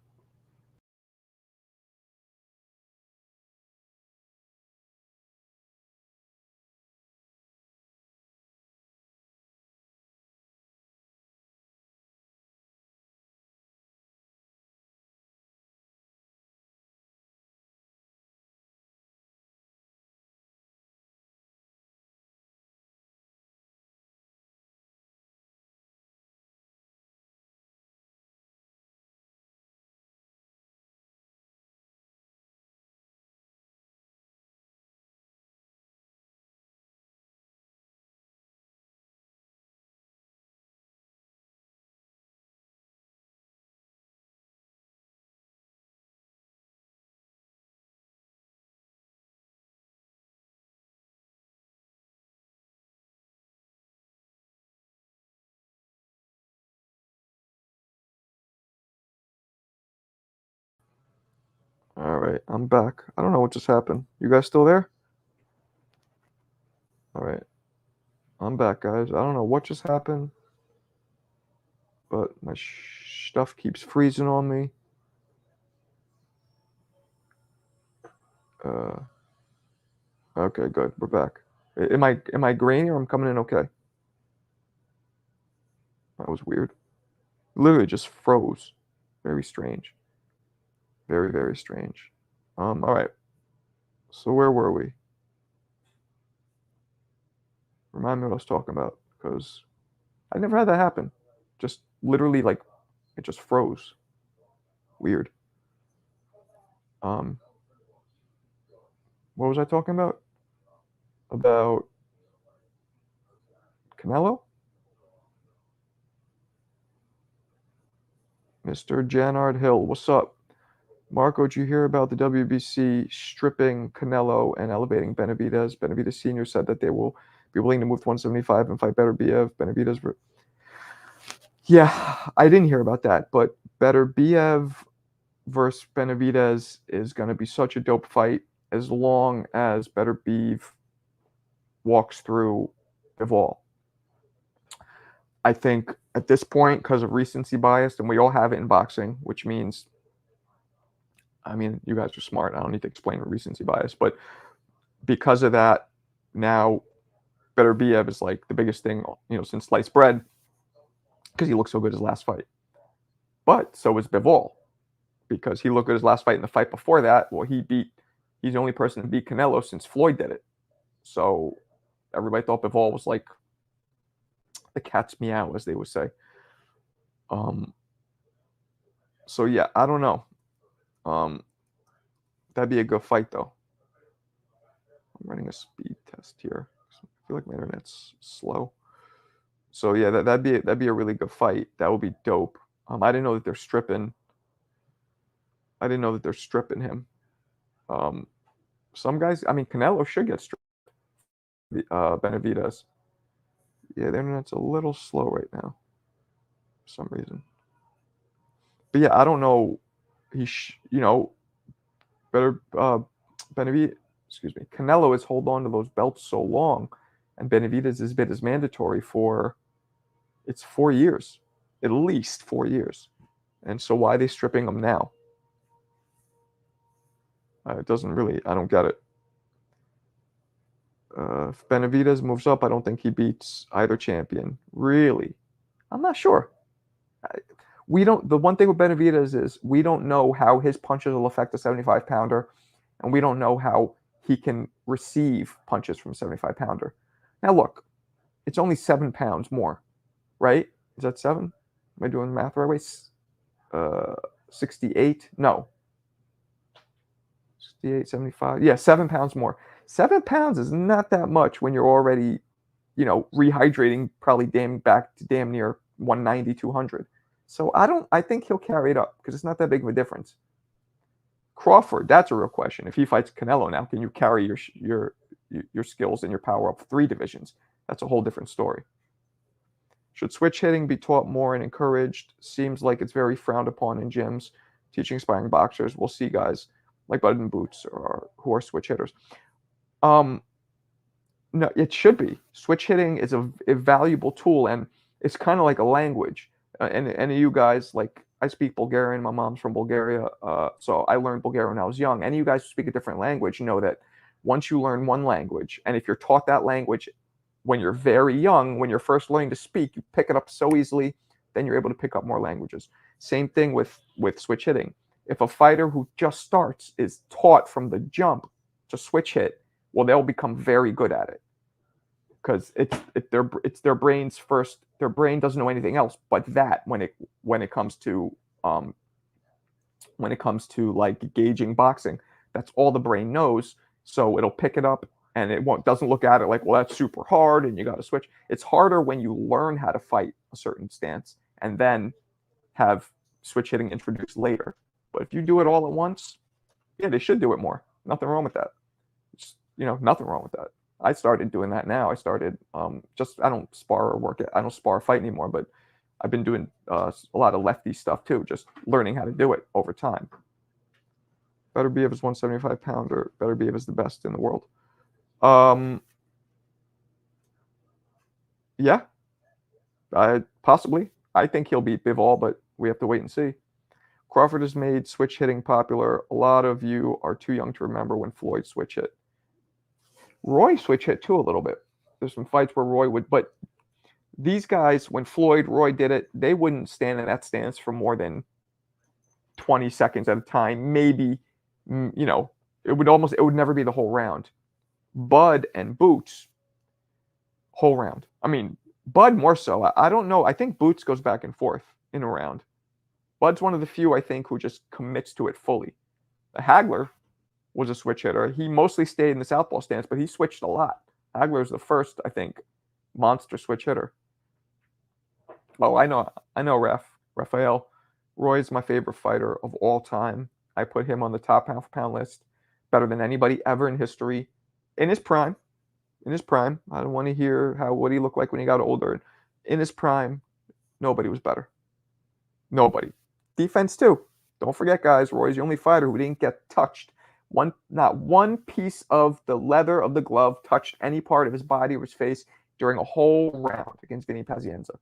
right, I'm back. I don't know what just happened. You guys still there? All right, I'm back, guys. I don't know what just happened, but my stuff keeps freezing on me. Okay, good. We're back. Am I grainy or I'm coming in okay? That was weird. Literally just froze. Very strange. Very, very strange. All right. So where were we? Remind me what I was talking about, because I never had that happen. Just literally like it just froze. Weird. What was I talking about? About Canelo? Mr. Janard Hill, what's up? Marco, did you hear about the WBC stripping Canelo and elevating Benavidez? Benavidez Sr. said that they will be willing to move to 175 and fight Beterbiev. Benavidez. Yeah, I didn't hear about that, but Beterbiev versus Benavidez is going to be such a dope fight as long as Beterbiev walks through Bivol. I think at this point, because of recency bias, and we all have it in boxing, which means, I mean, you guys are smart. I don't need to explain recency bias, but because of that, now Beterbiev is like the biggest thing, since sliced bread, because he looked so good his last fight. But so is Bivol, because he looked good his last fight. In the fight before that, well, he's the only person to beat Canelo since Floyd did it. So everybody thought Bivol was like the cat's meow, as they would say. So yeah, I don't know. That'd be a good fight though. I'm running a speed test here. I feel like my internet's slow. So yeah, that'd be a really good fight. That would be dope. I didn't know that they're stripping. I didn't know that they're stripping him. Some guys, I mean, Canelo should get stripped. Benavidez. Yeah, the internet's a little slow right now, for some reason. But yeah, I don't know. Benavidez. Excuse me. Canelo has held on to those belts so long, and Benavidez has been as mandatory for it's 4 years, at least 4 years. And so why are they stripping him now? It doesn't really. I don't get it. If Benavidez moves up, I don't think he beats either champion. Really, I'm not sure. We don't. The one thing with Benavidez is we don't know how his punches will affect a 75-pounder, and we don't know how he can receive punches from a 75-pounder. Now look, it's only 7 pounds more, right? Is that 7? Am I doing the math right way? 68? No. 68, 75. Yeah, 7 pounds more. 7 pounds is not that much when you're already, rehydrating probably back to damn near 190, 200. So I think he'll carry it up because it's not that big of a difference. Crawford, that's a real question. If he fights Canelo now, can you carry your skills and your power up 3 divisions? That's a whole different story. Should switch hitting be taught more and encouraged? Seems like it's very frowned upon in gyms, teaching aspiring boxers. We'll see guys like Bud and Boots who are switch hitters. No, it should be. Switch hitting is a valuable tool, and it's kind of like a language. And of you guys, like, I speak Bulgarian. My mom's from Bulgaria, so I learned Bulgarian when I was young. Any of you guys who speak a different language know that once you learn one language, and if you're taught that language when you're very young, when you're first learning to speak, you pick it up so easily, then you're able to pick up more languages. Same thing with switch hitting. If a fighter who just starts is taught from the jump to switch hit, well, they'll become very good at it because it's their brain's first. Their brain doesn't know anything else but that when it comes to like gauging boxing. That's all the brain knows. So it'll pick it up and doesn't look at it like, well, that's super hard and you got to switch. It's harder when you learn how to fight a certain stance and then have switch hitting introduced later. But if you do it all at once, yeah, they should do it more. Nothing wrong with that. Nothing wrong with that. I started doing that now. I started I don't spar or work. I don't spar or fight anymore, but I've been doing a lot of lefty stuff too, just learning how to do it over time. Beterbiev is 175 pounder. Beterbiev is the best in the world. Um, yeah, possibly. I think he'll beat Bivol, but we have to wait and see. Crawford has made switch hitting popular. A lot of you are too young to remember when Floyd switch hit. Roy switch hit too a little bit. There's some fights where Roy would, but these guys, when Roy did it, they wouldn't stand in that stance for more than 20 seconds at a time. Maybe, it would never be the whole round. Bud and Boots, whole round. I mean, Bud more so. I don't know. I think Boots goes back and forth in a round. Bud's one of the few, I think, who just commits to it fully. Hagler was a switch hitter. He mostly stayed in the southpaw stance, but he switched a lot. Hagler was the first, I think, monster switch hitter. Oh, I know, Rafael. Roy is my favorite fighter of all time. I put him on the top pound for pound list, better than anybody ever in history. In his prime. I don't want to hear what he looked like when he got older. In his prime, nobody was better. Nobody. Defense too. Don't forget, guys, Roy's the only fighter who didn't get touched. Not one piece of the leather of the glove touched any part of his body or his face during a whole round against Vinny Pazienza.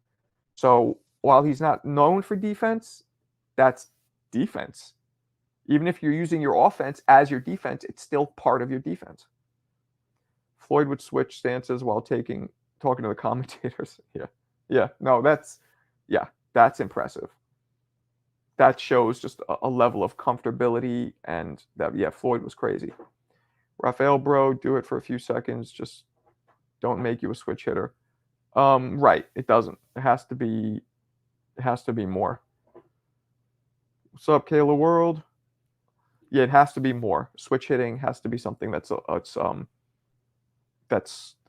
So while he's not known for defense, that's defense. Even if you're using your offense as your defense, it's still part of your defense. Floyd would switch stances while talking to the commentators. Yeah. No, that's impressive. That shows just a level of comfortability, and that, Floyd was crazy. Rafael, bro, do it for a few seconds. Just don't make you a switch hitter. Right. It doesn't. It has to be more. What's up, Kayla World? Yeah, it has to be more. Switch hitting has to be something that's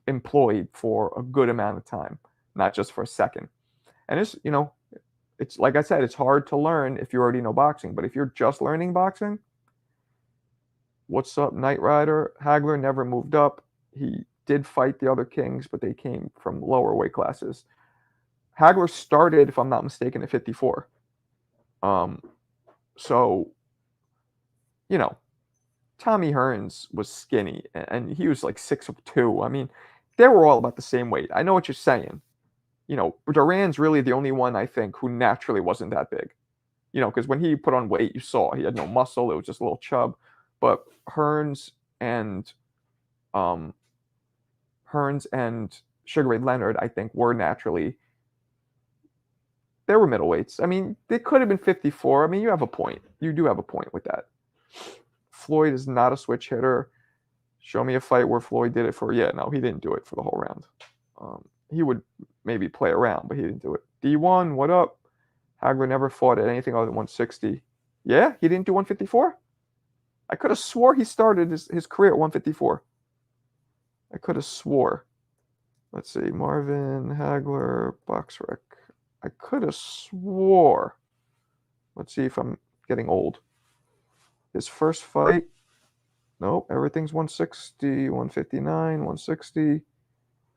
employed for a good amount of time, not just for a second. And it's like I said, it's hard to learn if you already know boxing. But if you're just learning boxing, what's up, Knight Rider? Hagler never moved up. He did fight the other kings, but they came from lower weight classes. Hagler started, if I'm not mistaken, at 54. So, Tommy Hearns was skinny, and he was like 6'2". I mean, they were all about the same weight. I know what you're saying. Duran's really the only one, I think, who naturally wasn't that big. Because when he put on weight, you saw he had no muscle. It was just a little chub. But Hearns and Sugar Ray Leonard, I think, were naturally, they were middleweights. I mean, they could have been 54. I mean, you have a point. You do have a point with that. Floyd is not a switch hitter. Show me a fight where Floyd did it for, no, he didn't do it for the whole round. He would maybe play around, but he didn't do it. D1, what up? Hagler never fought at anything other than 160. Yeah, he didn't do 154? I could have swore he started his career at 154. I could have swore. Let's see, Marvin Hagler, BoxRec. I could have swore. Let's see if I'm getting old. His first fight, nope, everything's 160, 159, 160.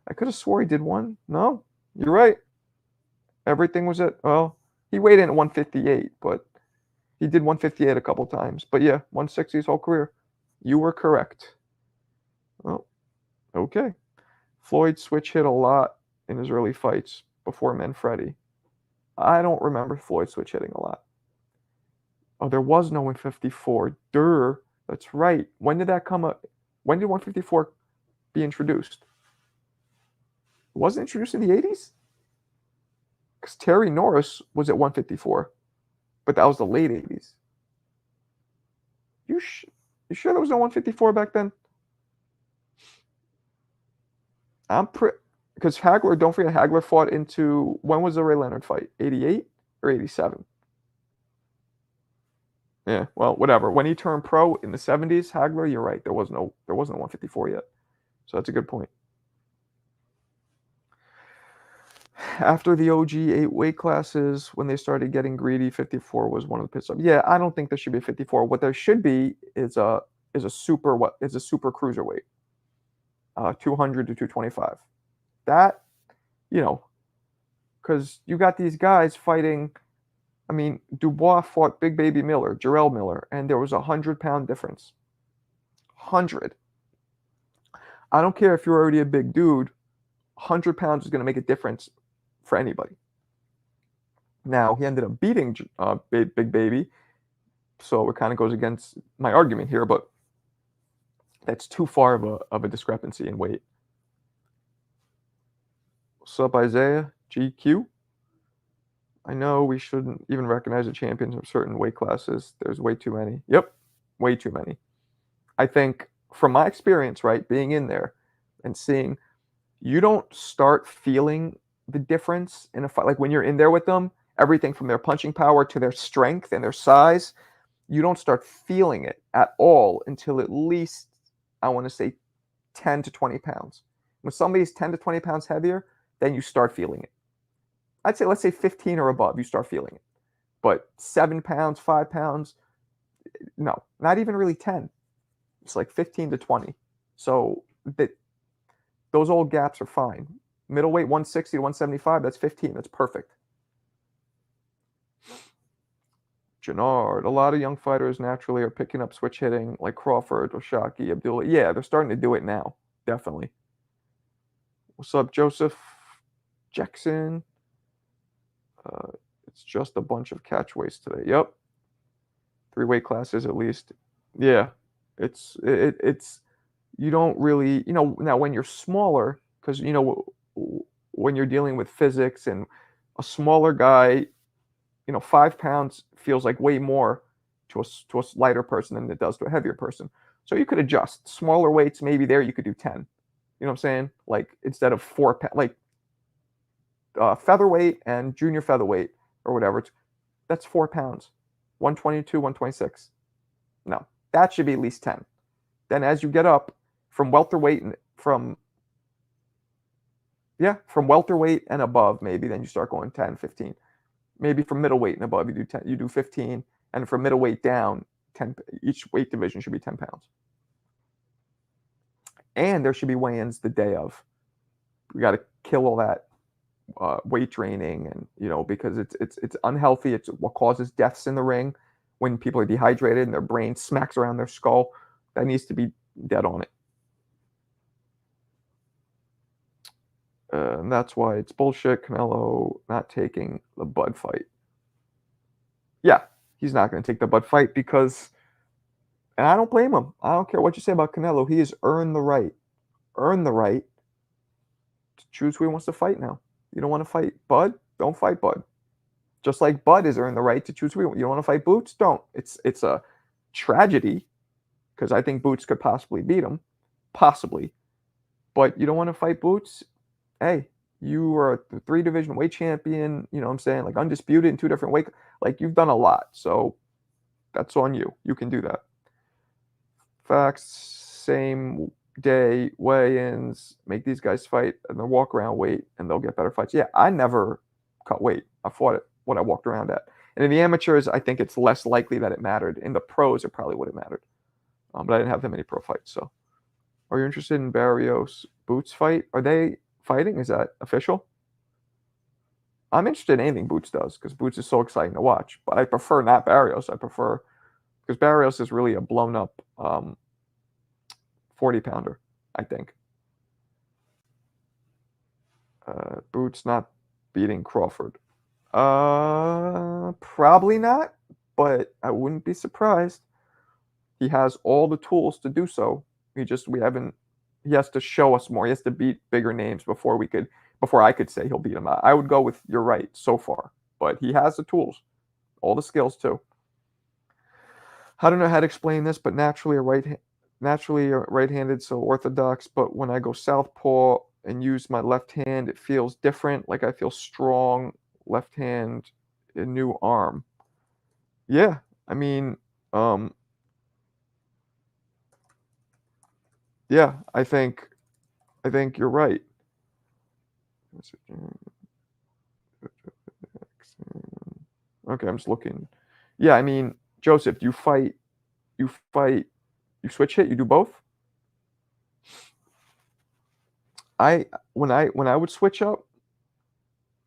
I could have swore he did one. No, you're right. Everything was he weighed in at 158, but he did 158 a couple times. But yeah, 160 his whole career. You were correct. Oh, okay. Floyd switch hit a lot in his early fights before Manfredi. I don't remember Floyd switch hitting a lot. Oh, there was no 154. That's right. When did that come up? When did 154 be introduced? It wasn't introduced in the 80s? Because Terry Norris was at 154, but that was the late 80s. You sure there was no 154 back then? Because Hagler, don't forget, Hagler fought into, when was the Ray Leonard fight? 88 or 87? Yeah, well, whatever. When he turned pro in the 70s, Hagler, you're right. There wasn't a 154 yet. So that's a good point. After the OG 8 weight classes, when they started getting greedy, 54 was one of the pit stops. Yeah, I don't think there should be 54. What there should be is a super cruiserweight, 200 to 225. That, because you got these guys fighting I mean, Dubois fought Big Baby Miller, Jarrell Miller, and there was a 100-pound difference. 100. I don't care if you're already a big dude, 100 pounds is going to make a difference for anybody. Now, he ended up beating Big Baby, so it kind of goes against my argument here, but that's too far of a discrepancy in weight. What's up, Isaiah? GQ? I know we shouldn't even recognize the champions of certain weight classes. There's way too many. Yep, way too many. I think from my experience, right, being in there and seeing, you don't start feeling the difference in a fight. Like when you're in there with them, everything from their punching power to their strength and their size, you don't start feeling it at all until at least, I want to say, 10 to 20 pounds. When somebody's 10 to 20 pounds heavier, then you start feeling it. I'd say, let's say 15 or above, you start feeling it. But 7 pounds, 5 pounds, no, not even really 10. It's like 15 to 20. So those old gaps are fine. Middleweight 160 to 175, that's 15. That's perfect. Jannard, a lot of young fighters naturally are picking up switch hitting like Crawford, Oshaki, Abdullah. Yeah, they're starting to do it now. Definitely. What's up, Joseph Jackson? It's just a bunch of catchweights today. Yep. 3 weight classes at least. Yeah. It's you don't really, now when you're smaller, because when you're dealing with physics and a smaller guy, 5 pounds feels like way more to a lighter person than it does to a heavier person. So you could adjust. Smaller weights, maybe there you could do 10. You know what I'm saying? Like instead of 4 pounds, like featherweight and junior featherweight or whatever, that's 4 pounds. 122, 126. No, that should be at least 10. Then as you get up from welterweight and from welterweight and above, maybe then you start going 10, 15. Maybe from middleweight and above, you do 15, and from middleweight down, 10. Each weight division should be 10 pounds. And there should be weigh-ins the day of. We got to kill all that weight training, and because it's unhealthy. It's what causes deaths in the ring when people are dehydrated and their brain smacks around their skull. That needs to be dead on it. And that's why it's bullshit. Canelo not taking the Bud fight. Yeah, he's not going to take the Bud fight because, and I don't blame him. I don't care what you say about Canelo. He has earned the right to choose who he wants to fight now. You don't want to fight Bud? Don't fight Bud. Just like Bud has earned the right to choose who you don't want to fight Boots? Don't. It's a tragedy because I think Boots could possibly beat him. Possibly. But you don't want to fight Boots? Hey, you are a 3-division weight champion, you know what I'm saying? Like undisputed in 2 different weight. Like you've done a lot. So that's on you. You can do that. Facts, same day weigh-ins, make these guys fight and then walk around weight and they'll get better fights. Yeah, I never cut weight. I fought it what I walked around at. And in the amateurs, I think it's less likely that it mattered. In the pros, it probably would have mattered. But I didn't have that many pro fights. So, are you interested in Barrios Boots fight? Are they fighting? Is that official? I'm interested in anything Boots does because Boots is so exciting to watch. But I prefer not Barrios. I prefer because Barrios is really a blown up 40-pounder, I think. Boots not beating Crawford. Probably not, but I wouldn't be surprised. He has all the tools to do so. He has to show us more. He has to beat bigger names before I could say he'll beat him. I would go with you're right so far, but he has the tools, all the skills too. I don't know how to explain this, but naturally right-handed, so orthodox, but when I go southpaw and use my left hand, it feels different. Like I feel strong left hand, a new arm. Yeah, I mean, yeah, I think you're right. Okay, I'm just looking. Yeah, I mean, Joseph, you switch hit, you do both? When I would switch up,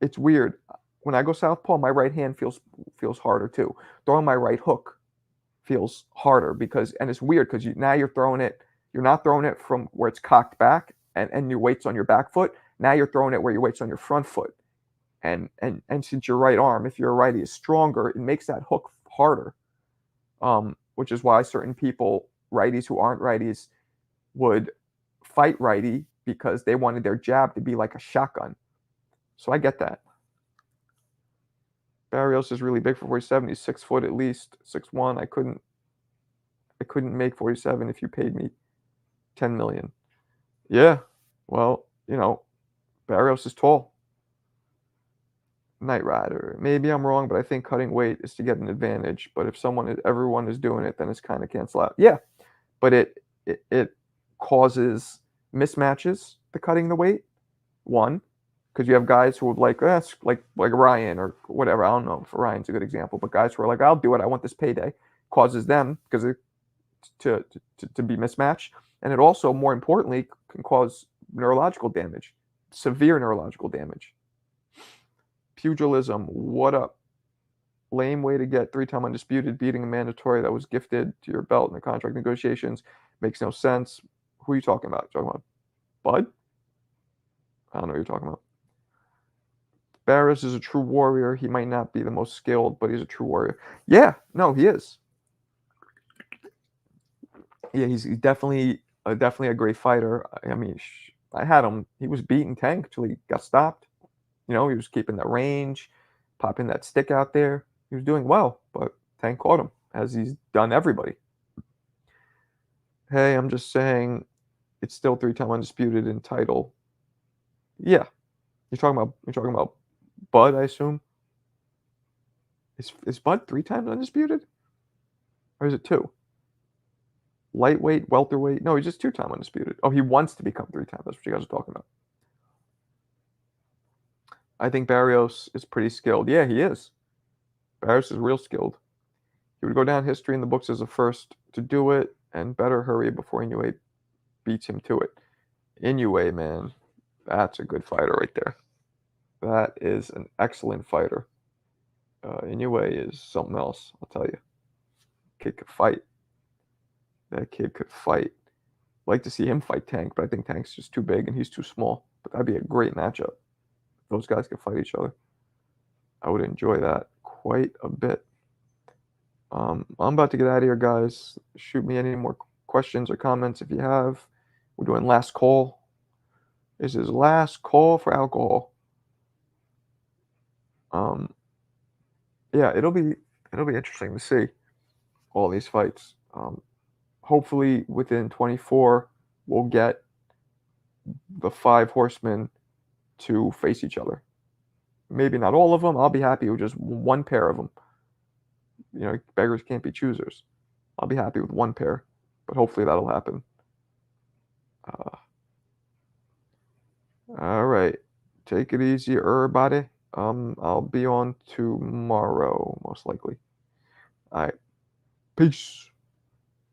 it's weird. when I go southpaw, my right hand feels harder too. Throwing my right hook feels harder because, and it's weird because now you're throwing it. You're not throwing it from where it's cocked back and your weight's on your back foot. Now you're throwing it where your weight's on your front foot. And since your right arm, if you're a righty, is stronger, it makes that hook harder. Which is why certain people, righties who aren't righties, would fight righty because they wanted their jab to be like a shotgun. So I get that. Barrios is really big for 47. He's 6 foot at least, 6'1". I couldn't make 47 if you paid me 10 million. Yeah, well, Barrios is tall. Knight Rider. Maybe I'm wrong, but I think cutting weight is to get an advantage. But if everyone is doing it, then it's kind of cancel out. Yeah, but it causes mismatches. The cutting the weight, one, because you have guys who would like Ryan or whatever. I don't know if Ryan's a good example, but guys who are like, I'll do it. I want this payday. Causes them to be mismatched, and it also, more importantly, can cause neurological damage, severe neurological damage. Pugilism, what up? Lame way to get 3-time undisputed, beating a mandatory that was gifted to your belt in the contract negotiations. Makes no sense. Who are you talking about? Talking about Bud? I don't know what you're talking about. Barris is a true warrior. He might not be the most skilled, but he's a true warrior. Yeah, no, he is. Yeah, he's definitely a great fighter. I mean, I had him. He was beating Tank until he got stopped. He was keeping the range, popping that stick out there. He was doing well, but Tank caught him, as he's done everybody. Hey, I'm just saying, it's still 3-time undisputed in title. Yeah, you're talking about Bud, I assume. Is Bud 3 times undisputed, or is it 2? Lightweight, welterweight? No, he's just 2-time undisputed. Oh, he wants to become 3 times. That's what you guys are talking about. I think Barrios is pretty skilled. Yeah, he is. Barrios is real skilled. He would go down history in the books as the first to do it, and better hurry before Inoue beats him to it. Inoue, man, that's a good fighter right there. That is an excellent fighter. Inoue is something else, I'll tell you. Kid could fight. That kid could fight. I'd like to see him fight Tank, but I think Tank's just too big and he's too small. But that'd be a great matchup. Those guys could fight each other. I would enjoy that quite a bit. I'm about to get out of here, guys. Shoot me any more questions or comments if you have. We're doing last call. This is last call for alcohol. Yeah, it'll be interesting to see all these fights. Hopefully within 24 we'll get the 5 horsemen to face each other. Maybe not all of them. I'll be happy with just one pair of them. Beggars can't be choosers. I'll be happy with one pair, but hopefully that'll happen. All right. Take it easy, everybody. I'll be on tomorrow, most likely. All right. Peace.